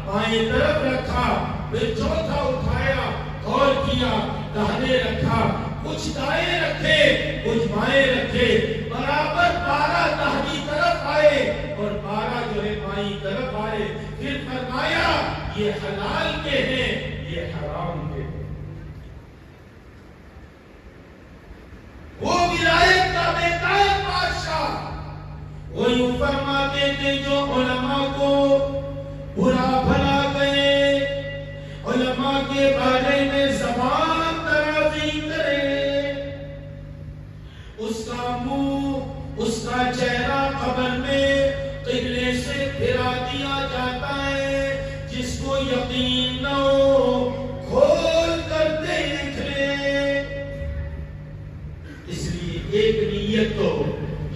بائیں طرف رکھا، پھر چوتھا اٹھایا، غور کیا، داہنے رکھا، کچھ دائیں رکھے، کچھ بائیں رکھے، برابر 12 داہنی طرف آئے اور 12 جو ہے بائیں طرف آئے۔ پھر فرمایا یہ حلال کے ہیں، یہ حرام کے ہیں۔ وہ ولایت کا بیتاب بادشاہ وہ یوں فرماتے تھے جو علماء کو برا بھلا گئے، علماء کے بارے میں زبان درازی کرے، اس کا منہ، اس کا چہرہ قبر میں قبلے سے پھرا دیا جاتا ہے، جس کو یقین نہ ہو کھول کر دیکھ لے۔ اس لیے ایک نیت تو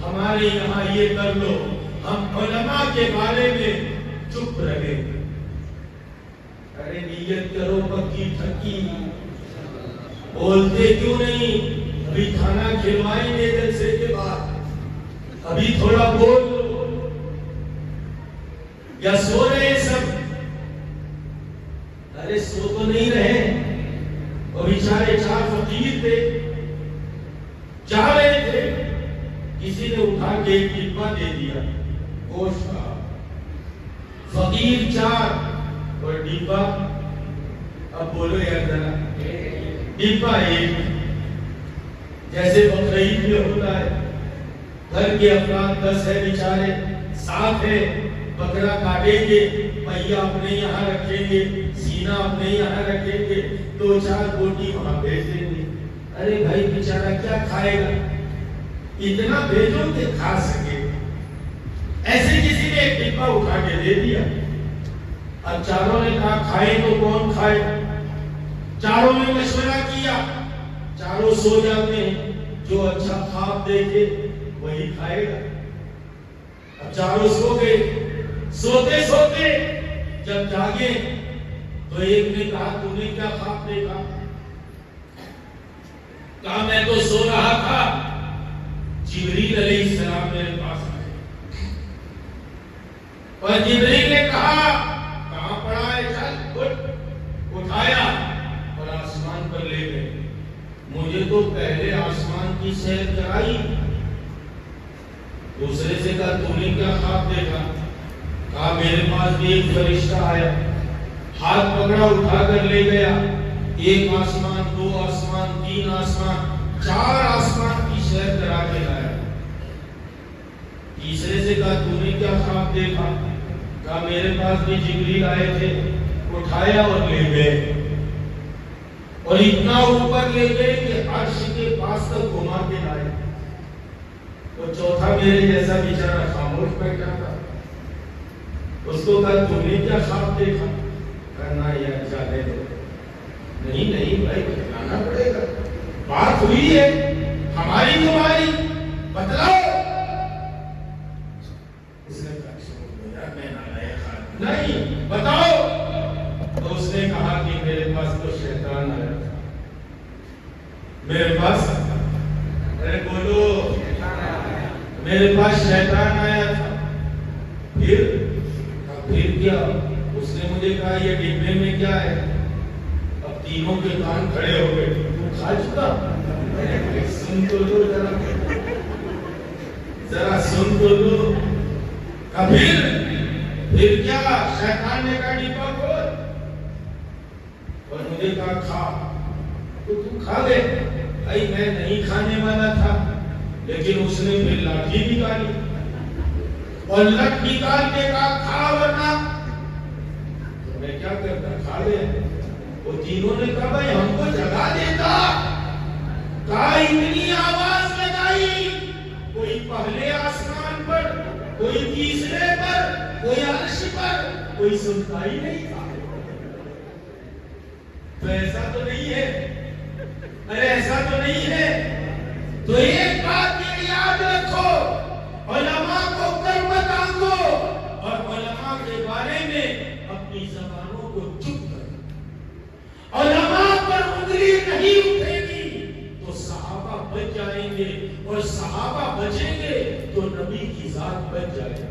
ہمارے یہاں یہ کر لو، ہم علماء کے بارے میں چپ رہے۔ ارے نیت کرو پکی تھکی، بولتے کیوں نہیں؟ ابھی کھانا کھلوائیں گے جلسے کے بعد، ابھی تھوڑا بول لو، یا سو رہے سب؟ ارے سو تو نہیں رہے، وہ بیچارے 4 فقیر تھے، جا رہے تھے، کسی نے اٹھا کے ایک ڈبہ دے دیا گوشت کا، فقیر 4 اور ڈبہ، اب بولو یار ذرا، ڈبہ 1، جیسے بقرعید میں ہوتا ہے، گھر کے افراد 10 ہے، بیچارے 7 ہے، بکرا کاٹیں گے، پہیا اپنے یہاں رکھیں گے، سینہ اپنے یہاں رکھیں گے، 2-4 بوٹی وہاں بھیج دیں گے۔ ارے بھائی بیچارہ کیا کھائے گا؟ اتنا بھیجو کہ کھا سکے۔ ایسے کسی نے ایک ڈبہ اٹھا کے دے دیا۔ اب چاروں نے کہا کھائے تو کون کھائے؟ چاروں نے مشورہ کیا، چاروں سو جاتے ہیں، جو اچھا خواب دیکھے وہی کھائے گا۔ اب چاروں سو گئے، سوتے سوتے جب جاگے تو ایک نے کہا تم نے کیا خواب دیکھا؟ کہا میں تو سو رہا تھا، جبریل علیہ السلام میرے پاس آئے اور جبریل نے کہا کہاں پڑا ہے؟ چل اٹھ، اٹھایا اور آسمان پر لے گئے۔ مجھے تو پہلے آسمان کی سیر کرائی، دوسرے سے کہا تم نے کیا خواب دیکھا؟ کہا میرے پاس بھی ایک فرشتہ آیا، ہاتھ پکڑا اٹھا کر لے گیا، 1 آسمان، 2 آسمان، 3 آسمان، 4 آسمان کی سیر کرا کے لایا۔ تیسرے سے کہا تم نے کیا خواب دیکھا؟ کہا میرے پاس بھی جبریل آئے تھے، اٹھایا اور لے گئے، اور اتنا اوپر لے گئے کہ عرش کے پاس تک گھما کے لائے۔ اور چوتھا میرے جیسا بیچارہ خاموش بیٹھا تھا، اس کو کہا تم نے کیا خواب دیکھا؟ کرنا یا جانے نہیں نہیں بھائی بتلانا پڑے گا, بات ہوئی ہے ہماری تمہاری, بتلاؤ. اس نے کہا یار میں نالائق آدمی نہیں, بتاؤ. تو اس نے کہا کہ میرے پاس تو شیطان آیا تھا, میرے پاس, ارے بولو, میرے پاس شیطان آیا تھا. پھر کیا؟ اس نے مجھے کہا یہ ڈبے میں کیا ہے؟ اب تینوں کے کان کھڑے ہو گئے. تو کھا چکا؟ سن تو لو ذرا سن تو لو. پھر کیا؟ شیطان نے کہا ڈبا کھول, اور مجھے کہا کھا. تو تم کھا گئے. بھائی میں نہیں کھانے والا تھا, لیکن اس نے پھر لاٹھی نکالی اور لٹ نکال کے کہا کھا, ورنہ تو میں کیا کرتا, کھا لے. وہ تینوں نے کہا بھائی ہم کو جگا دیتا. کہا اتنی آواز لگائی, کوئی پہلے آسمان پر, کوئی تیسرے پر, کوئی عرش پر, کوئی سنتا ہی نہیں تھا. تو ایسا تو نہیں ہے, ارے ایسا تو نہیں ہے. تو ایک بات یہ یاد رکھو, علماء کو کر مت آنکو, اور علماء کے بارے میں اپنی زبانوں کو چپ کرو. علماء پر انگلی نہیں اٹھے گی تو صحابہ بچ جائیں گے, اور صحابہ بچیں گے تو نبی کی ذات بچ جائے گی.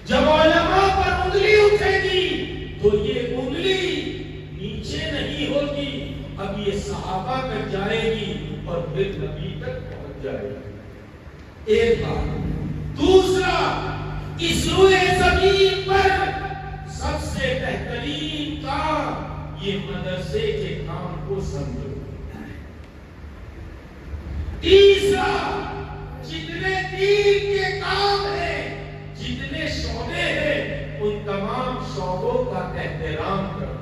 جب علماء پر انگلی اٹھے گی تو یہ انگلی نیچے نہیں ہوگی, اب یہ صحابہ تک جائے گی اور پھر نبی تک پہنچ جائے گی. ایک بات. دوسرا, اس روئے زمین پر سب سے بہترین کام یہ مدرسے کے کام کو سمجھو. تیسرا, جتنے دین کے کام ہیں, جتنے شعبے ہیں, ان تمام شعبوں کا احترام کرو.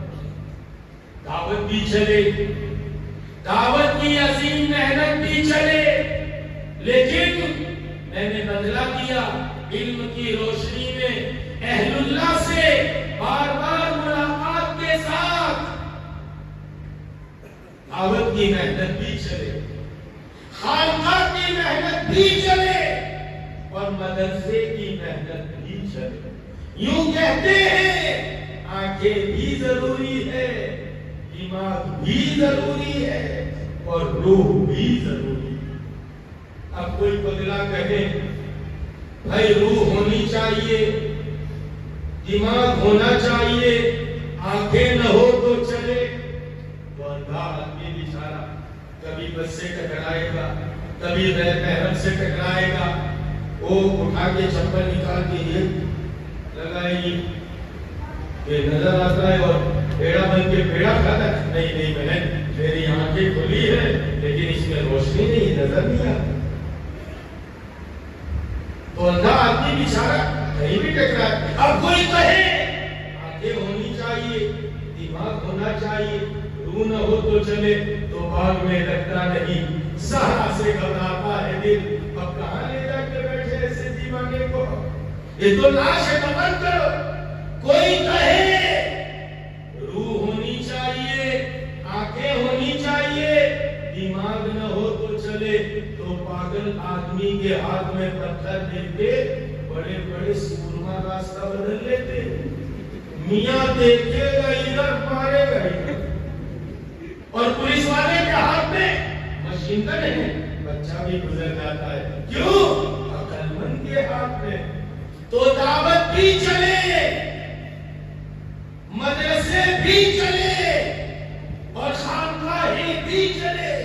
دعوت بھی چلے, دعوت کی عظیم محنت بھی چلے, لیکن میں نے بدلہ کیا علم کی روشنی میں اہل اللہ سے بار بار ملاقات کے ساتھ. دعوت کی محنت بھی چلے, خانقاہ کی محنت بھی چلے, اور مدرسے کی محنت بھی چلے. یوں کہتے ہیں آنکھیں بھی ضروری ہے, دماغ بھی ضروری ہے, اور روح بھی ضروری ہے. اب کوئی بدلا کہے بھائی روح ہونی چاہیے, دماغ ہونا چاہیے, آنکھیں نہ ہو تو چلے. تو اندھا آدمی بیچارہ کبھی بس سے ٹکرائے گا, کبھی غیر محرم سے ٹکرائے گا, وہ اٹھا کے چپل نکال کے یہ لگائے گی, یہ نظر آتا ہے اور پیڑا بن کے پیڑا کھاتا ہے. نہیں نہیں بہن, میری آنکھیں کھلی ہے لیکن اس میں روشنی نہیں, نظر نہیں آتی. تو اندھا آدمی بیچارہ کہیں بھی ٹکرائے. اب کوئی کہے آنکھیں ہونی چاہیے, دماغ ہونا چاہیے, روح نہ ہو تو چلے, تو باغ میں لگتا نہیں, صحرا سے گھبراتا ہے دل. اب کہاں لے جا کے بیٹھے ایسے دیوانے کو, یہ تو لاش ہے, بند کرو. کوئی کہے روح ہونی چاہیے, آنکھیں ہونی چاہیے, دماغ نہ ہو تو چلے, تو پاگل آدمی کے ہاتھ میں پتھر دے کے بڑے بڑے سورما راستہ بدل لیتے. میاں دیکھے گا ادھر, مارے گا ادھر, اور پولیس والے کے ہاتھ میں مشین گن ہے, بچہ بھی گزر جاتا ہے. کیوں؟ عقل مند کے ہاتھ میں. تو دعوت بھی چلے, مدرسے بھی چلے, اور خانقاہیں بھی چلے,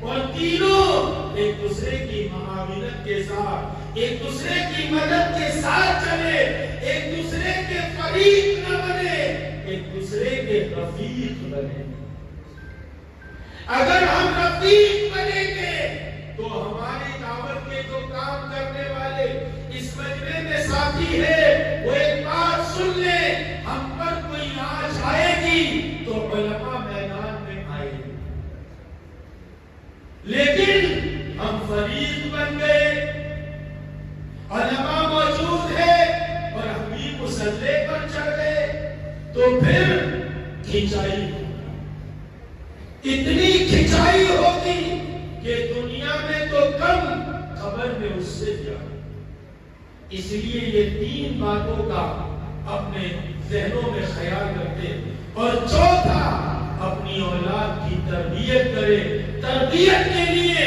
اور تینوں ایک دوسرے کی معاونت کے ساتھ, ایک دوسرے کی مدد کے ساتھ چلے, ایک دوسرے کے فریق نہ بنے, ایک دوسرے کے رفیق بنے. اگر ہم رفیق بنیں گے تو ہماری دعوت کے جو کام کرنے والے اس مجمع میں ساتھی ہے, وہ ایک بات سن لے, ہم پر کوئی آج آئے گی تو علماء میدان میں آئے گی. لیکن ہم فریق بن گئے, علماء موجود ہے اور ہم بھی مسلح پر چڑھ گئے, تو پھر کھینچائی. اتنی کھچائی ہوگی کہ دنیا میں تو کم، قبر میں اس سے زیادہ۔ اس لیے یہ 3 باتوں کا اپنے ذہنوں میں خیال رکھتے، اور چوتھا اپنی اولاد کی تربیت کرے۔ تربیت کے لیے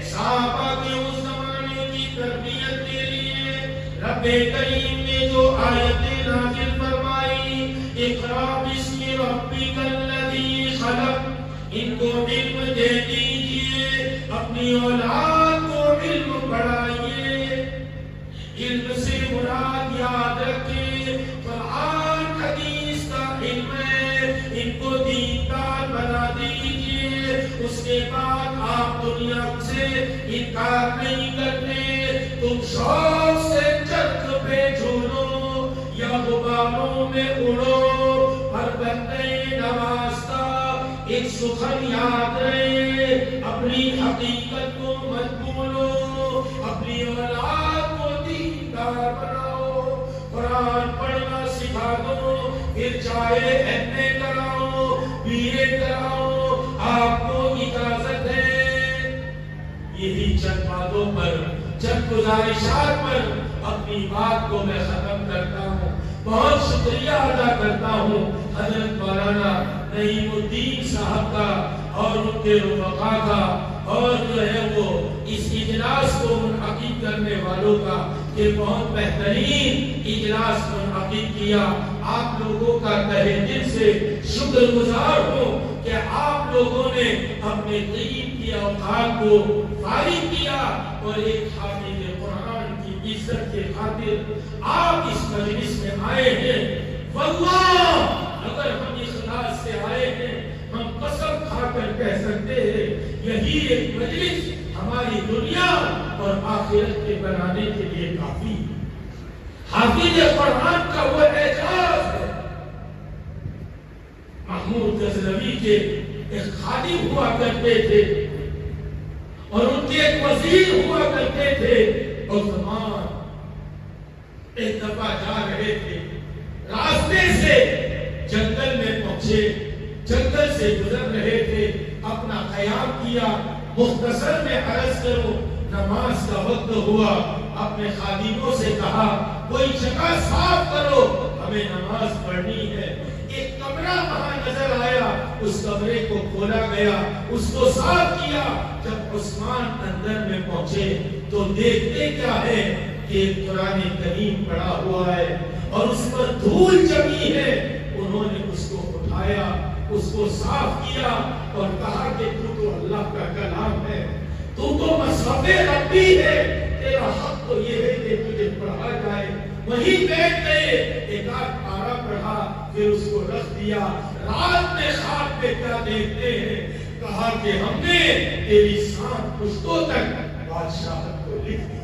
صحابہ کے اس زمانے کی تربیت کے لیے رب کریم نے جو آیتیں نازل فرمائی، اقرا بسم ربک الذی خلق، ان کو علم دے دیجئے، اپنی اولاد کو علم پڑھائیے۔ علم سے مراد یاد رکھیں قرآن حدیث کا علم ہے، ان کو دیندار بنا دیجئے۔ اس کے بعد آپ دنیا سے انکار نہیں کرتے، تم شوق سے چرخ پہ جھولو یا غباروں میں اڑو، ہر بندے نواز کا ایک سخن یاد رہے، اپنی حقیقت کو مت بھولو، اپنی اولاد کو دیندار بناؤ، قرآن پڑھنا سکھا دو، پھر چاہے ایم اے کراؤ، بی اے کراؤ، آپ کو اجازت ہے۔ یہی چند باتوں پر، چند گزارشات پر اپنی بات کو میں ختم کرتا ہوں۔ بہت شکریہ ادا کرتا ہوں حضرت مولانا نعیم الدین صاحب کا اور ان کے رفقا کا، اور جو ہے وہ اس اجلاس کو منعقد کرنے والوں کا، کہ بہت بہترین اجلاس منعقد کیا۔ آپ لوگوں کا تہہ دل سے شکر گزار ہوں کہ آپ لوگوں نے اپنے قیمتی اوقات کو فارغ کیا، اور ایک حافظ قرآن کی عزت کے خاطر آپ اس مجلس میں آئے ہیں۔ واللہ اگر ہم اخلاص سے آئے ہیں، ہم قسم کھا کر کہہ سکتے ہیں یہی ایک مجلس ہماری دنیا اور آخرت کے بنانے کے لیے کافی ہے۔ حافظ قرآن کا وہ اعجاز ہے۔ محمود غزنوی کے ایک خادم ہوا کرتے تھے، اور ان کے ایک وزیر ہوا کرتے تھے، عثمان۔ ایک دفعہ جا رہے تھے، راستے سے جنگل میں پہنچے، جنگل سے گزر رہے تھے، اپنا قیام کیا، مختصر میں عرض کرو، نماز کا وقت ہوا، اپنے خادموں سے کہا کوئی جگہ صاف کرو، ہمیں نماز پڑھنی ہے۔ ایک کمرہ وہاں نظر آیا، اس کمرے کو کھولا گیا، اس کو صاف کیا۔ جب عثمان اندر میں پہنچے تو دیکھتے کیا ہے کہ قرآن کریم پڑھا ہوا ہے اور اس پر دھول جمی ہے۔ انہوں نے اس کو اٹھایا، اس کو صاف کیا اور کہا کہ تو اللہ کا کلام ہے، تو مصحف ربی ہے، تیرا حق تو یہ ہے کہ تجھے پڑھا جائے۔ وہیں بیٹھ گئے، ایک آدھ پارہ پڑھا، پھر اس کو رکھ دیا۔ رات میں خواب میں کیا دیکھتے ہیں؟ کہا کہ ہم نے تیری 7 پشتوں تک بادشاہت کو لکھ دیا،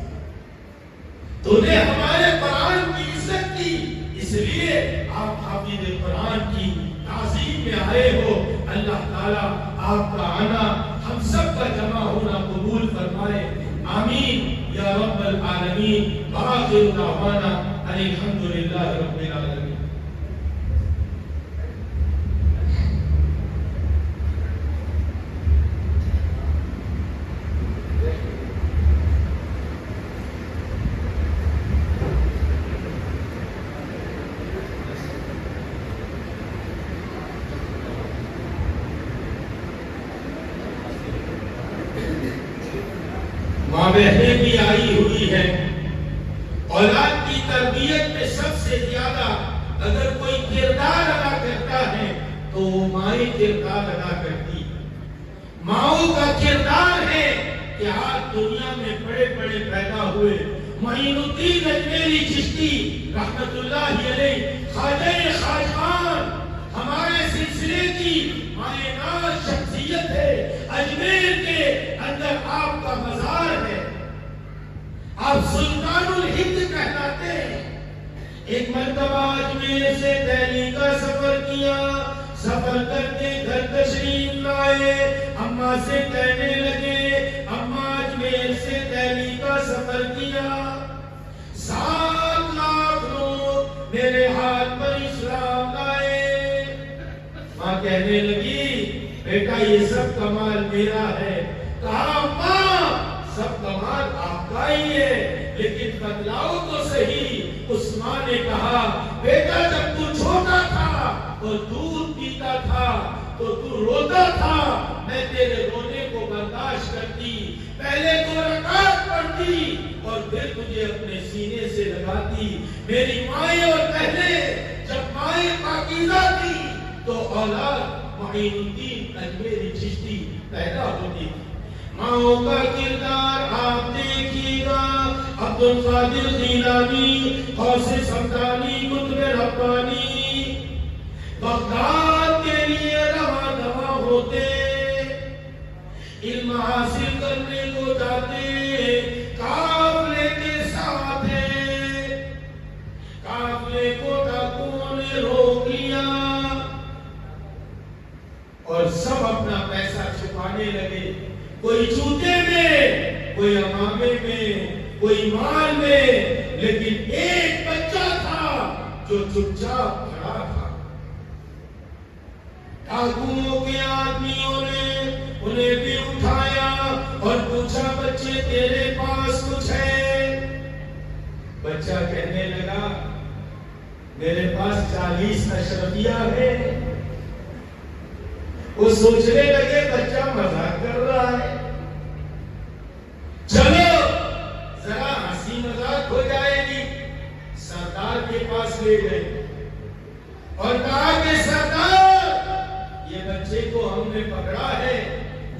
تو نے ہمارے قرآن کی عزت کی، اس لیے آپ حافظ قرآن کی تعظیم میں آئے ہو۔ اللہ تعالیٰ آپ کا آنا، ہم سب کا جمع ہونا قبول فرمائے، آمین یا رب العالمین۔ وآخر دعوانا ان الحمدللہ رب العالمین۔ ماں بہنیں بھی آئی ہوئی ہیں۔ اولاد کی تربیت میں سب سے زیادہ اگر کوئی کردار ادا کرتا ہے تو وہ مائیں کردار ادا کرتی ہے۔ ماؤں کا کردار ہے کہ آج دنیا میں بڑے بڑے پیدا ہوئے، معین الدین اجمیری چشتی رحمت اللہ علیہ، خواجہ خواجان، ہمارے سلسلے کی مائیں ناز شخصیت ہے۔ اجمیر کے اندر آپ کا مزار ہے، آپ سلطان الہند کہلاتے ہیں۔ ایک مرتبہ اجمیر سے دہلی کا سفر کیا، سفر کرتے گھر تشریف لائے، اماں سے کہنے لگے اماں اجمیر سے دہلی کا سفر کیا، 7 لاکھ لوگ میرے ہاتھ پر اسلام لائے۔ ماں کہنے لگی بیٹا یہ سب کمال میرا ہے. کہا ماں سب کمال آپ کا ہی ہے لیکن بتلاؤ تو صحیح. اس ماں نے کہا بیٹا جب تو چھوٹا تھا اور دودھ پیتا تھا تو تو روتا تھا, میں تیرے رونے کو برداشت کرتی, پہلے 2 رکعت پڑھتی اور پھر تجھے اپنے سینے سے لگاتی. میری مائیں اور بہنیں جب مائیں پاکیزہ تھی تو اولاد معین الدین اجمیری چشتی پیدا ہوتی تھی. ماؤں کا کردار آپ دیکھیے گا. عبد القادر جیلانی, غوث سمدانی, قطب ربانی بغداد کے لیے رواں دواں ہوتے, علم حاصل کرنے کو جاتے, قافلے کے ساتھ ہیں. قافلے کو ڈاکوؤں نے روک لیا اور سب اپنا پیسہ چھپانے لگے. کوئی جوتے میں, کوئی امامے میں, کوئی مال میں, لیکن ایک بچہ تھا جو چپ چاپ کھڑا تھا. ڈاکوؤں کے آدمیوں نے انہیں بھی اٹھایا اور پوچھا بچے تیرے پاس کچھ ہے؟ بچہ کہنے لگا میرے پاس 40 اشرفیہ ہے. وہ سوچنے لگے بچہ مذاق کر رہا ہے, چلو ذرا ہنسی مذاق ہو جائے گی. سردار کے پاس لے گئے اور کہا کہ سردار یہ بچے کو ہم نے پکڑا ہے,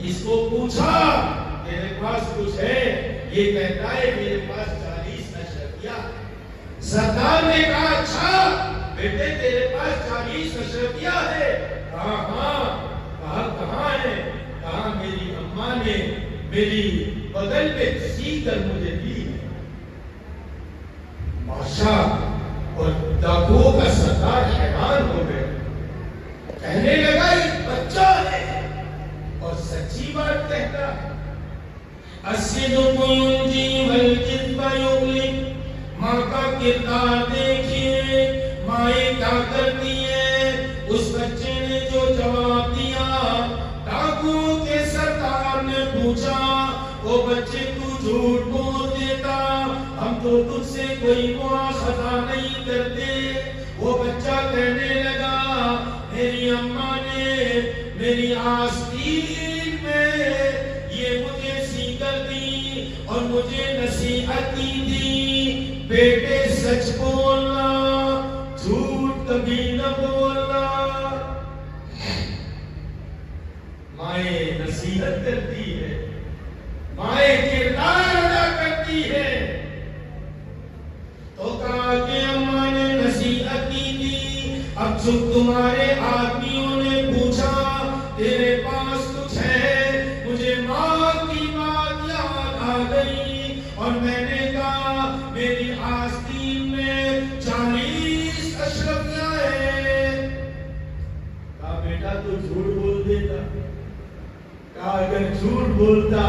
اس کو پوچھا تیرے پاس کچھ ہے, یہ کہتا ہے میرے پاس 40 اشرفیہ. سردار نے کہا اچھا بیٹے تیرے پاس 40 اشرفیہ ہے؟ کہا ہاں. کہا کہاں ہے؟ کہا میری اماں نے میری بغل میں سی کر مجھے دی. بادشاہ اور ڈاکوؤں کا سردار حیران ہو گئے, کہنے لگا یہ بچہ ہے اور سچی بات کہتا ہے. الصدق ينجي والكذب يغلب. ماں کا کردار دیکھیے, مائیں کیا کرتی ہیں. اس بچے نے جو جواب دیا, ڈاکوؤں کے سردار نے پوچھا وہ بچے تو جھوٹ بول دیتا, ہم تو تجھ سے کوئی مواخذہ نہیں کرتے. وہ بچہ کہنے لگا میری اماں نے میری آستین میں یہ مجھے سی کر دی اور مجھے نصیحت دی, بیٹے سچ بولنا, جھوٹ کبھی نہ بولنا. مائیں نصیحت کرتی ہے, مائیں کردار ادا کرتی ہے. تو کہا کہ اماں نے نصیحت کی تھی, اب جب تمہارے آدمیوں نے پوچھا تیرے پاس کچھ ہے, مجھے ماں کی بات یاد آ گئی اور میں نے کہا میری آستین میں 40 اشرفیہ ہے. کہا بیٹا تو جھوٹ بول دیتا. کہا اگر جھوٹ بولتا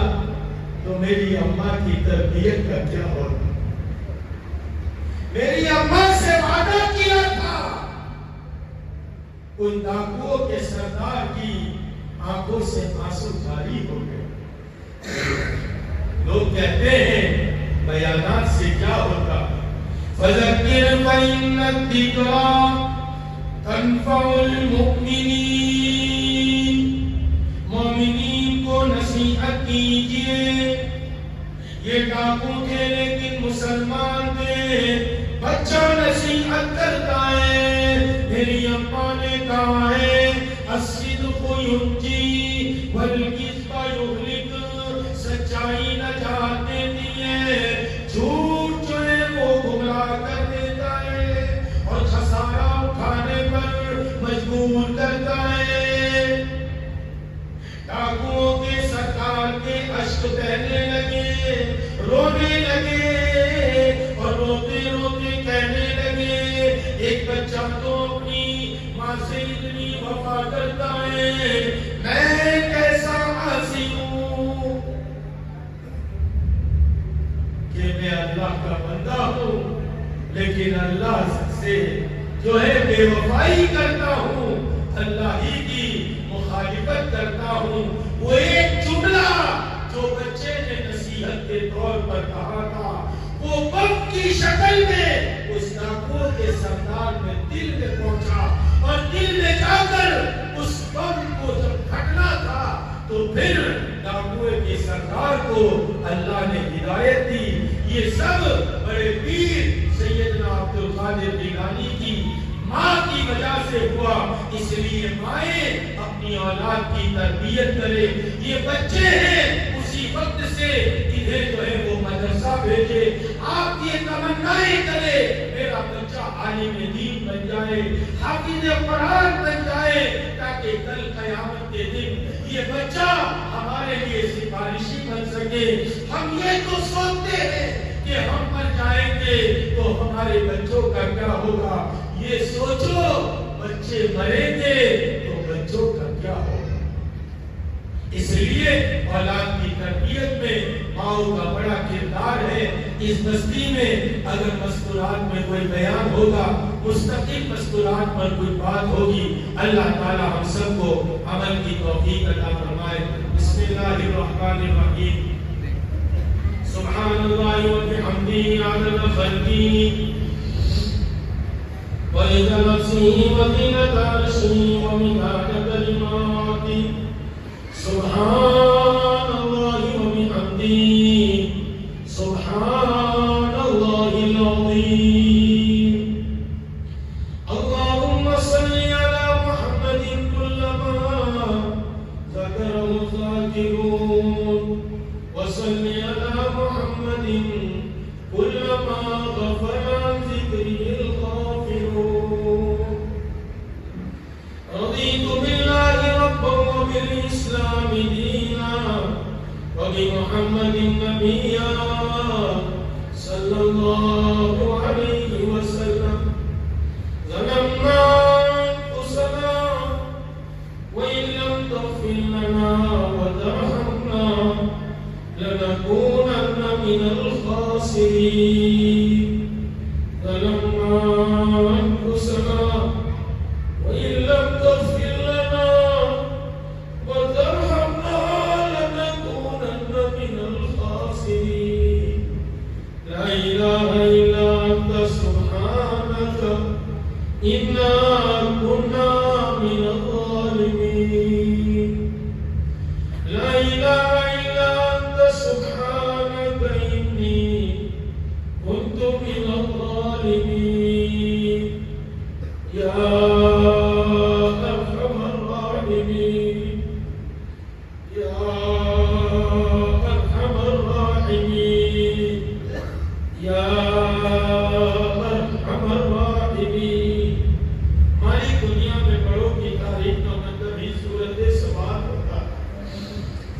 تو میری اماں کی تربیت کا کیا ہوتا. میری اماں سے وعدہ کیا تھا. ان ڈاکوؤں کے سردار کی آنکھوں سے آنسو جاری ہو گئے. لوگ کہتے ہیں بیانات سے کیا ہوتا. فذکر فإن الذکریٰ تنفع المؤمنین. مومنین کو نصیحت کیجئے. یہ ڈاکو تھے لیکن مسلمان تھے. بچہ نصیحت کرتا ہے. میری اماں نے کہا ہے الصدق ینجی والکذب یہلک. سچائی نجات دیتی ہے, جھوٹ جو ہے وہ گمراہ کر دیتا ہے اور خسارہ اٹھانے پر مجبور کرتا ہے. ڈاکوؤں کے سردار کے اشک بہنے لگے, رونے لگے اور روتے روتے کہنے لگے ایک بچہ تو اپنی ماں سے اتنی وفا کرتا ہے, میں کیسا عاصی ہوں کہ میں اللہ کا بندہ ہوں لیکن اللہ سے جو ہے بے وفائی کرتا ہوں. اللہ ہی کی مخالفت کرتا ہوں وہ ایک جملہ جو بچے نے نصیحت کے طور پر کہا تھا وہ بم کی شکل میں اس ڈاکو کے سردار میں دل میں پہنچا اور دل میں جا کر اس بم کو جب پھٹنا تھا تو پھر ڈاکو کے سردار کو اللہ نے ہدایت دی. یہ سب بڑے پیر سیدنا عبد القادر جیلانی کی ماں کی وجہ سے ہوا. اس لیے مائیں اپنی اولاد کی تربیت کرے. یہ بچے ہیں اسی وقت سے انہیں جو ہے وہ مدرسہ بھیجے. آپ یہ تمنائیں کرے میرا بچہ عالم دین بن جائے, حافظ قرآن بن جائے, تاکہ کل قیامت کے دن یہ بچہ ہمارے لیے سفارشی بن سکے. ہم یہ تو سوچتے ہیں کہ ہم مر جائیں گے تو ہمارے بچوں کا کیا ہوگا. یہ سوچو بچے مریں گے تو بچوں کا کیا ہوگا. اس لیے اولاد کی تربیت میں ماؤں کا بڑا کردار ہے. اس بستی میں اگر مذکورات میں کوئی بیان ہوگا, مستقل مذکورات پر کوئی بات ہوگی, اللہ تعالی ہم سب کو عمل کی توفیق عطا فرمائے. بسم اللہ الرحمن الرحیم. سبحان اللہ و بحمدہ عدد خلقہ وَإِذَا نَفْسِهِ وَزِنَةَ عَرْشِهِ وَمِدَادَ كَلِمَاتِهِ سبحان اللہ وبحمدہ سبحان اللہ العظیم. اللہم صلی علی محمد کلما ذکرہ الذاکرون وصلی علی محمد کلما غفل عن ذکرہ الغافلون. رضیت باللہ ربا وبالاسلام دینا وبمحمد نبیا صلی اللہ علیہ وسلم. ظلمنا انفسنا وان لم تغفر لنا وترحمنا لنكونن من الخاسرين. ظلمنا انفسنا وان لم تغفر لنا وترحمنا لنكونن من الخاسرين. لا اله الا انت سبحانك انا كنا من الظالمين. لا اله الا انت سبحانك اني كنت من الظالمين. يا ارحم الراحمين يا ارحم الراحمين يا ارحم الراحمين. ہماری دنیا میں بڑوں کی تعریف کا مطلب ہی صورت سوال ہوتا ہے.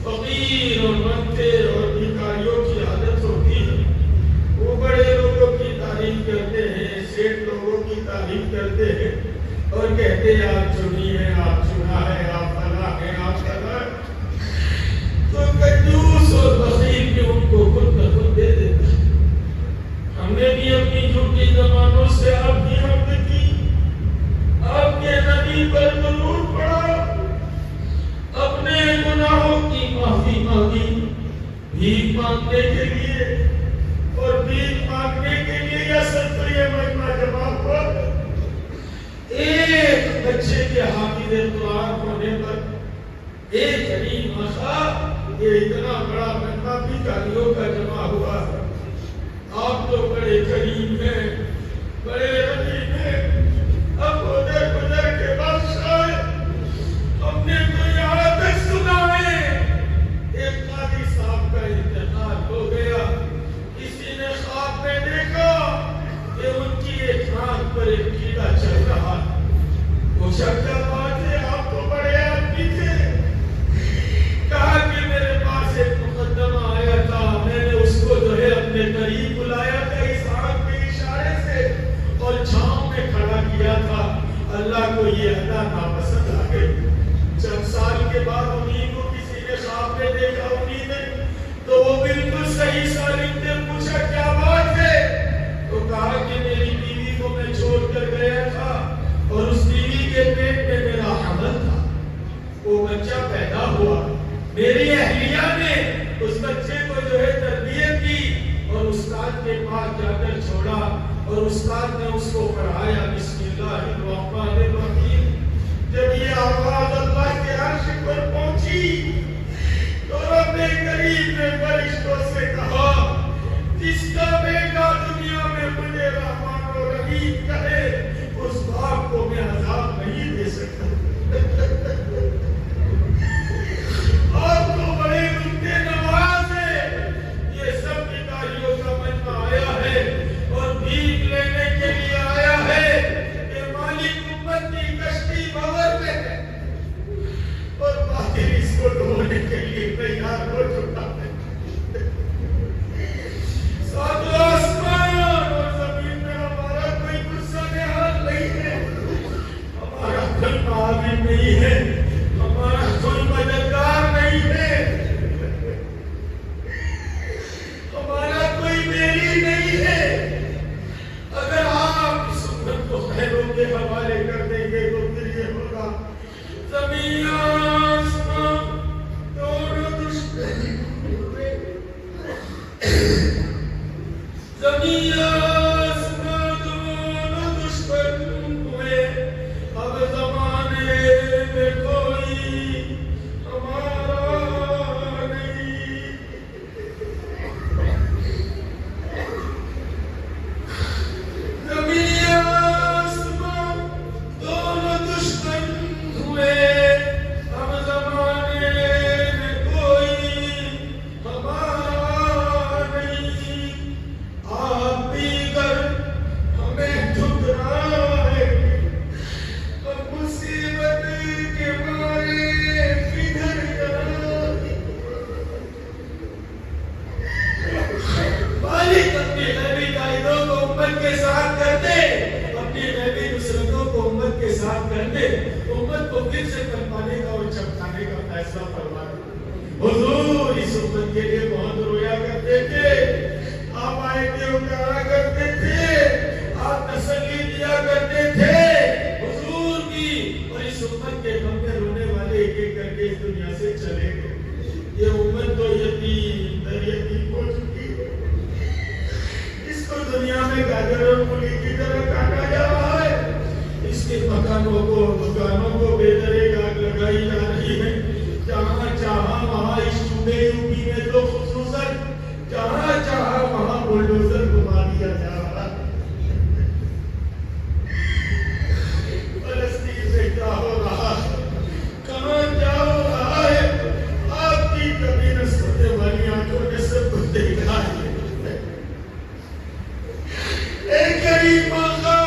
فقیر اور منتے اور بھکاریوں کی عادت ہوتی ہے. وہ بڑے لوگوں کی تعریف کرتے ہیں, سیٹ لوگوں کی تعریف کرتے ہیں اور کہتے ہیں آپ چنی ہیں, آپ چنا ہے, آپ فلاں ہیں, آپ فلاں. تو کنجوس اور بخیل کے ان کو خود بخود دے دیتے ہیں. ہم نے بھی اپنی جھوٹی زبانوں سے آپ کی حمد کی, آپ کے نبی پر درود پڑھا, اپنے گناہوں کی معافی مانگی, بھیک مانگنے کے لیے. اور بھیک مانگنے کے لیے اصل تو یہ مجمع جمع ہوا. ایک بچے کے حافظ قرآن ہونے پر ایک غریب ماشا یہ اتنا بڑا مجمع بھکاریوں کا جمع ہوا ہے. آپ تو بڑے غریب ہیں, بڑے غریب ہیں. اب گزر گزر کے بادشاہ ہم نے تو یہاں تک سنا ہے ایک قاضی صاحب کا انتقال ہو گیا. کسی نے خواب میں دیکھا کہ ان کی ایک آنکھ پر ایک کیڑا چل رہا. پوچھا کیا بات ہے, آپ تو بڑے آدمی تھے. کہا کہ میرے پاس ایک مقدمہ آیا تھا, میں نے اس کو جو ہے اپنے قریب بلایا تھا اس آنکھ کے اشارے سے, اور وہ بچہ پیدا ہوا، میری اہلیہ نے اس بچے کو جو ہے تربیت کی اور استاد کے پاس جا کر چھوڑا اور استاد نے اس کو پڑھایا بسم اللہ الرحمن الرحیم۔ جب یہ آواز اللہ کے عرش پر پہنچی تو رب کریم نے فرشتوں سے کہا جس کا بیٹا دنیا میں مجھے رحمان و رحیم کہے اس باپ کو میں عذاب نہیں دے سکتا۔ آپ تو بڑے نکتے نواز ہیں، یہ سب بھکاریوں کا مجمع آیا ہے اور بھیک لینے کے لیے آیا ہے کہ مالک امت کی کشتی بھور میں ہے اور باطل اس کو ڈھونے کے لیے تیار ہو چکا ہے۔ ساتھ آسمان اور زمین میں ہمارا کوئی غصہ نہال نہیں ہے، ہمارا کوئی معاون نہیں ہے، ہمارا کوئی مددگار نہیں ہے، ہمارا کوئی میری نہیں ہے۔ اگر آپ اس امت کو خیروں کے حوالے کر دیں گے تو پھر یہ ہوگا زمین آسمان دونوں دشمن ہوئے، زمین آسمان دونوں دشمن ہوئے، اب زمانے میں کوئی ہمارا نہیں۔ زمین آسمان دونوں دشمن ہوئے، اب زمانے میں کوئی ہمارا نہیں۔ آپ بھی کر ہمیں ٹھکرائے، اب مصیبت کے مارے کدھر جائیں۔ مالک اپنی غیبی قائدوں کو امت کے ساتھ کر دے، اپنی غیبی نصرتوں کو امت کے ساتھ کر دے، امت کو پھر سے پنپانے کا اور چمکانے کا فیصلہ فرما دے۔ حضور اس امت کے لیے بہت رویا کرتے تھے، آپ آئے تھے اتارا کرتے تھے، آپ تسلی دیا کرتے تھے حضور کی، اور اس امت کے غم میں رونے والے ایک ایک کر کے اس دنیا سے چلے گئے۔ یہ امت تو یتیم در یتیم ہو چکی ہے، اس کو دنیا میں گاجر اور مولی کی طرح کاٹا جا رہا ہے، اس کے مکانوں کو دکانوں کو بے درے آگ لگائی جا رہی ہے، جہاں چاہا وہاں اس صوبے یوپی میں تو خصوصاً جہاں چاہا وہاں بلڈوزر گھما دیا جا رہا ہے۔ فلسطین میں کیا ہو رہا ہے، کہاں کیا ہو رہا ہے، آپ کی کبھی نسبتیں والی آنکھوں نے سب کو دیکھا ہے۔ ایک غریب آقا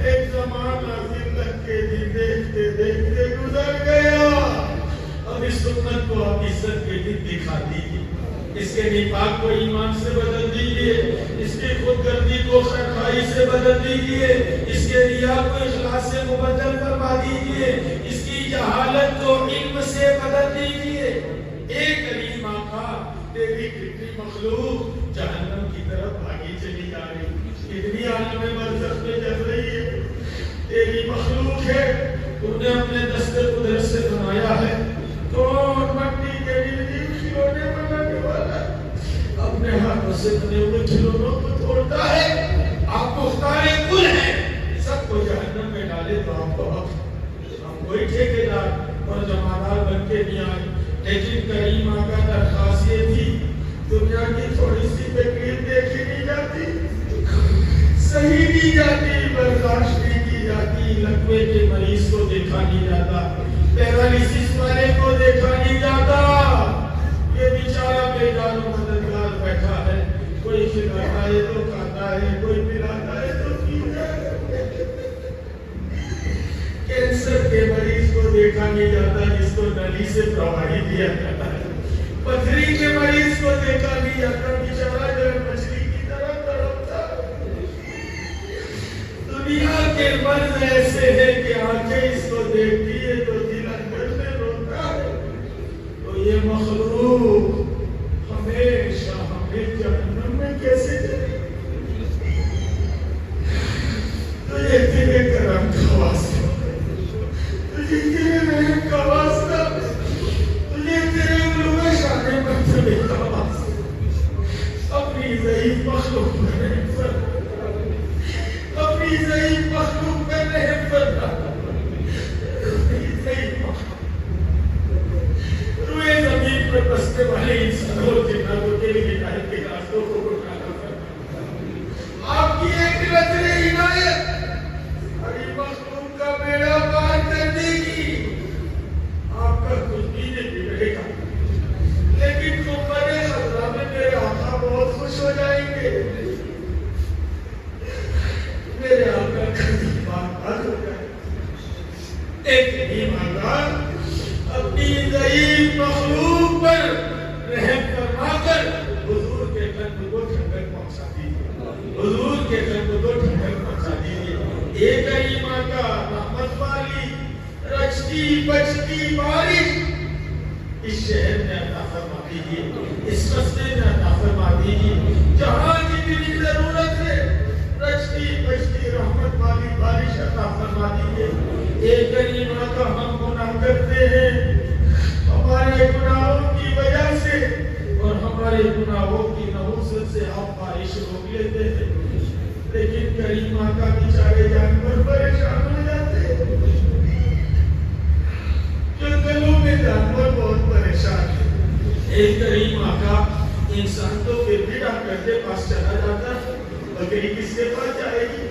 ایک زمانہ ذلت کے دن دیکھتے دیکھتے گزر گیا، اب اس امت کو آپ عزت کے دن دکھا دیجیے، اس کے نفاق کو ایمان سے بدل دیجیے، اس کی خود گردی کو خیرخواہی سے بدل دیجیے، اس کے ریا کو اخلاص سے مبدل فرما دیجیے، اس کی جہالت کو علم سے بدل دیجیے۔ ایک کریم آقا تیری کتنی مخلوق جہنم کی طرف بھاگی چلی جا رہی، کتنی عالم برزخ میں جل رہی ہے، تیری مخلوق ہے، تو نے اپنے دست قدرت سے بنایا ہے، کون مٹی کے لیے کھلونے بنانے والا اپنے ہاتھوں سے بنے ہوئے کھلونوں کو توڑتا ہے؟ آپ مختار کل ہیں، سب کو جہنم میں ڈالے تو آپ کو ہم کوئی ٹھیکیدار اور جمعدار بن کے نہیں آئے، لیکن کریم آقا درخواست یہ تھی، دنیا کی تھوڑی سی تکلیف دیکھی نہیں جاتی، صحیح نہیں جاتی، برداشت نہیں کی جاتی، لقوے کے مریض کو دیکھا نہیں جاتا، پیرالیسس والے کو دیکھا نہیں جاتا، یہ بیچارہ بے جان و مددگار بیٹھا ہے، کوئی کھلاتا ہے تو کھاتا ہے، کوئی پلاتا ہے تو پیتا ہے۔ کینسر کے مریض کو دیکھا نہیں جاتا جس کو نلی سے پروائڈ کیا جاتا ہے، پتھری کے مریض کو دیکھا نہیں جاتا، بیچارہ جو مچھلی کی طرح تڑپتا ہے۔ دنیا کے مرض ایسے ہیں کہ آنکھیں اس کو دیکھتی ہے تو دل اندر میں روتا ہے، تو یہ مخلوق ہمیشہ ہمیں جہنم میں کیسے جائے؟ تو یہ تیرے کرم کا واسطہ، تجھے تیرے رحم کا واسطہ یہ کریم آقا رحمت والی رچتی بچتی بارش اس شہر میں عطا فرما دیجیے، اس رستے میں عطا فرما دیجیے، جہاں جتنی ضرورت ہے رچتی بچتی رحمت والی بارش عطا فرما دیجیے۔ اے کریم آقا ہم گناہ کرتے ہیں، ہمارے گناہوں کی وجہ سے اور ہمارے گناہوں کی نحوست سے آپ بارش روک لیتے ہیں، لیکن کریم آقا بیچارے جانور پریشان ہو جاتے ہیں، جنگلوں میں جانور بہت پریشان ہیں۔ اے کریم آقا انسان تو پھر بھی ڈاکٹر کے پاس چلا جاتا ہے، بکری کس کے پاس جائے گی؟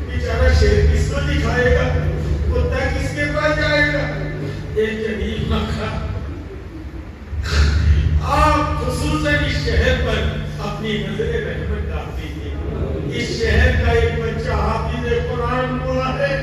بیچارہ شیر کس کو دکھائے گا؟ کتا کس کے پاس جائے گا؟ اے کریم آقا آپ خصوصاً اس شہر پر اپنی نظر رحمت ڈال دیجیے۔ اس شہر کا ایک بچہ حافظ قرآن ہوا ہے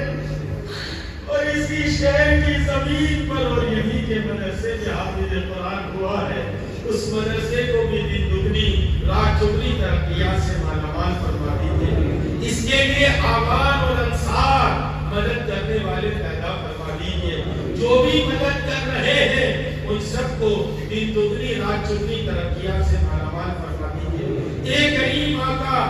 اور اسی شہر کی زمین پر اور یہیں کے مدرسے میں حافظ قرآن ہوا ہے، اس مدرسے کو بھی دن دگنی رات چگنی ترقیات سے مالا مال فرما دیجیے۔ اس کے لیے آبان اور انصار مدد کرنے والے پیدا فرما دیجیے، جو بھی مدد کر رہے ہیں ان سب کو دن دگنی رات چگنی ترقیات سے مالا مال فرما دیجیے۔ اے کریم آقا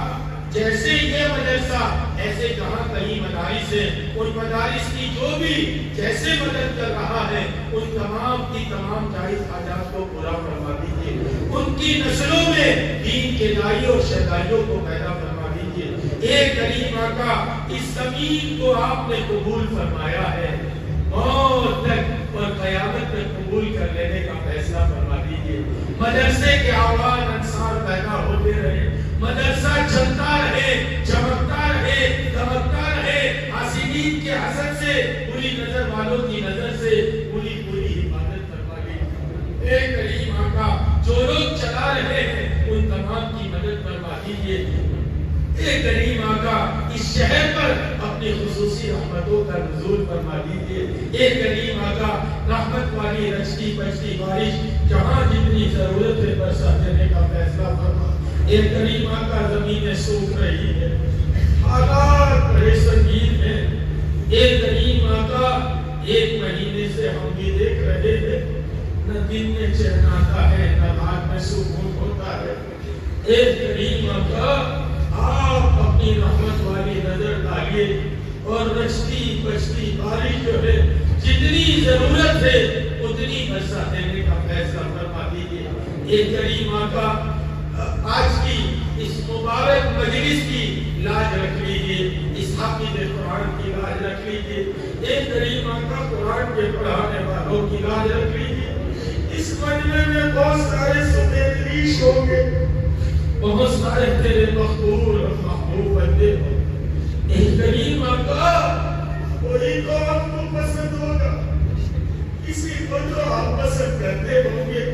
جیسے یہ مدرسہ ایسے جہاں کہیں مدارس ہیں، ان مدارس کی جو بھی جیسے مدد کر رہا ہے ان تمام کی تمام جائز حاجات کو پورا فرما دیجیے، ان کی نسلوں میں دین کے داعی اور شہدائیوں کو پیدا فرما دیجیے۔ اے کریم آقا اس زمین کو آپ نے قبول فرمایا ہے، موت تک اور قیامت تک قبول کر لینے کا فیصلہ فرما دیجیے۔ مدرسے کے آوان انصار پیدا ہوتے رہے، مدرسہ چلتا رہے، چمکتا رہے، دمکتا رہے، حاسدین کے حسد سے، بری نظر والوں کی نظر سے پوری حفاظت فرما دیجیے۔ اے کریم آقا جو لوگ چلا رہے ہیں ان تمام کی مدد فرما دیجیے۔ اے کریم آقا اس شہر پر اپنی خصوصی رحمتوں کا نزول فرما دیجیے۔ اے کریم آقا رحمت والی رچتی بچتی بارش جہاں جتنی ضرورت ہے برسا دینے کا فیصلہ فرما۔ اے کریم آقا زمینیں سوکھ رہی ہے، حالات بڑے سنگین ہیں۔ اے کریم آقا ایک مہینے سے ہم بھی دیکھ رہے ہیں نہ دن میں چین آتا ہے نہ رات میں سکون ہوتا ہے۔ اے کریم آقا آپ اپنی رحمت والی نظر ڈالیے اور رچتی بچتی بارش جو ہے جتنی ضرورت ہے اتنی برسا دینے کا فیصلہ فرما دیجیے۔ اے کریم آقا آج کی اس مبارک مجلس کی لاج رکھ لیجیے، اس حافظ قرآن کی لاج رکھ لیجیے۔ اے کریم آقا قرآن کے پڑھانے والوں کی لاج رکھ لیجیے۔ اس مجمع میں بہت سارے سفید ریش ہوں گے، بہت سارے تیرے مقبول اور محبوب بندے ہوں۔ اے کریم آقا کوئی تو آپ کو پسند ہوگا، کسی کو تو آپ پسند کرتے ہوں گے۔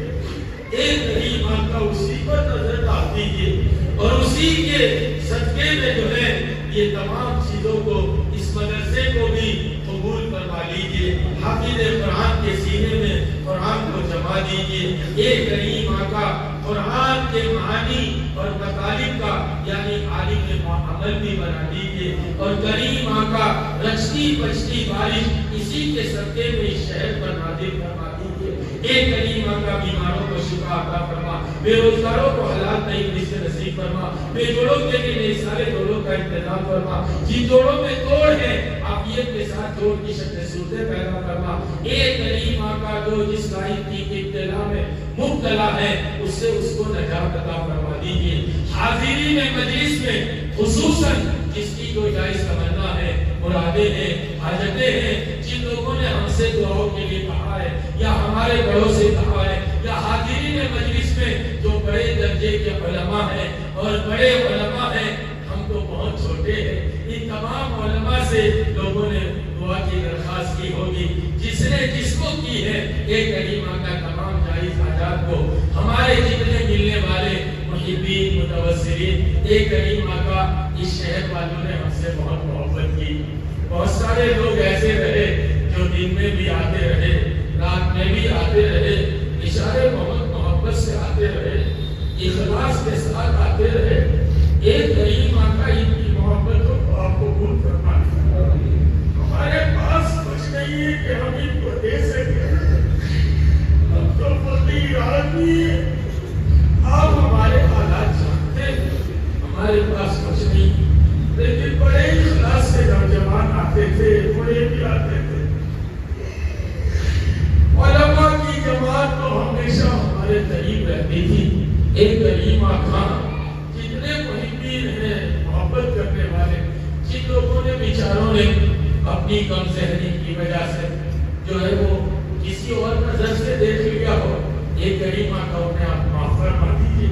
اے کریم آقا اسی پر نظر ڈال دیجیے اور اسی کے صدقے میں جو ہے یہ تمام چیزوں کو اس مدرسے کو بھی قبول فرما لیجیے۔ حافظ قرآن کے سینے میں قرآن کو جما دیجیے۔ اے کریم آقا قرآن کے معانی اور مطالب کا یعنی عالم عمل بھی بنا دیجیے اور کریم آقا رچتی بچتی بارش اسی کے صدقے میں اس شہر پر نازل فرما دیجیے۔ اے کریم آقا بیماروں کو شفا عطا فرما، بے روزگاروں کو حلال طیب رزق نصیب فرما، بے جوڑوں کے لیے سارے جوڑوں کا انتظام فرما، جن جوڑوں میں توڑ ہے عافیت کے ساتھ جوڑ کی شکل صورتیں پیدا فرما۔ اے کریم آقا جو جس لائق کی ابتلا میں مبتلا ہے اس سے اس کو نجات عطا فرما دیجیے۔ حاضرین مجلس میں خصوصاً جس کی کوئی جائز تمنا ہے، مرادیں ہیں، حاجتیں ہیں، جن لوگوں نے ہم سے دعاؤں کے لیے کہا ہے یا ہمارے بڑوں سے کہا ہے یا حاضرین مجلس میں جو بڑے درجے کے علماء ہیں اور بڑے علماء ہیں، ہم تو بہت چھوٹے ہیں، ان تمام علماء سے لوگوں نے دعا کی درخواست کی ہوگی، جس نے جس کو کی ہے۔ ایک کریم آقا تمام جائز حاجات کو ہمارے جتنے ملنے والے محبین متوسلین، ایک کریم آقا اس شہر والوں نے ہم سے بہت محبت کی۔ بہت سارے لوگ ایسے رہے جو دن میں بھی آتے رہے، رات میں بھی آتے رہے، اشارے بہت محبت سے آتے رہے، اخلاص کے ساتھ آتے رہے۔ ایک کریم آقا ان کی محبت کو آپ قبول فرمائے۔ ایک کریم آقا جتنے محبین ہیں محبت کرنے والے، جن لوگوں نے بیچاروں نے اپنی کم ذہنی کی وجہ سے جو ہے وہ کسی اور نظر سے دیکھ لیا ہو، ایک کریم آقا انہیں آپ معاف فرما دیجیے،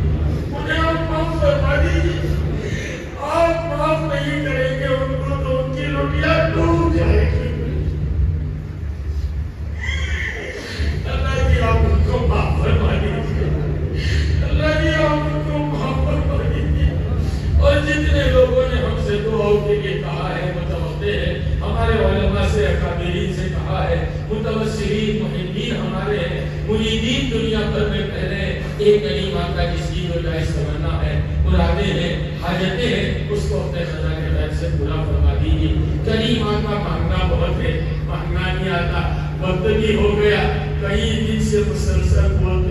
انہیں آپ معاف فرما دیجیے۔ آپ معاف نہیں کریں گے ان کو تو ان کی روٹیاں ڈوب جائے گی۔ اللہ جی آپ ان کو معاف فرما دیجیے، اللہ جی آپ ان کو معاف فرما دیجیے۔ اور جتنے لوگوں نے ہم سے دعاؤں کے لیے کہا ہے، متوقع ہے، ہمارے علماء سے اکابرین سے کہا ہے، متوسلین محبین ہمارے ہیں، مریدین دنیا بھر میں پہلے ایک کریم آقا جس کی جو جائز تمنا ہے، مرادیں ہیں، حاجتیں ہیں، اس کو اپنے خزانے خیر سے پورا فرما دیجیے۔ کریم آقا مانگنا بہت ہے، مانگنا نہیں آتا، وقت بھی ہو گیا، کئی دن سے مسلسل بولتے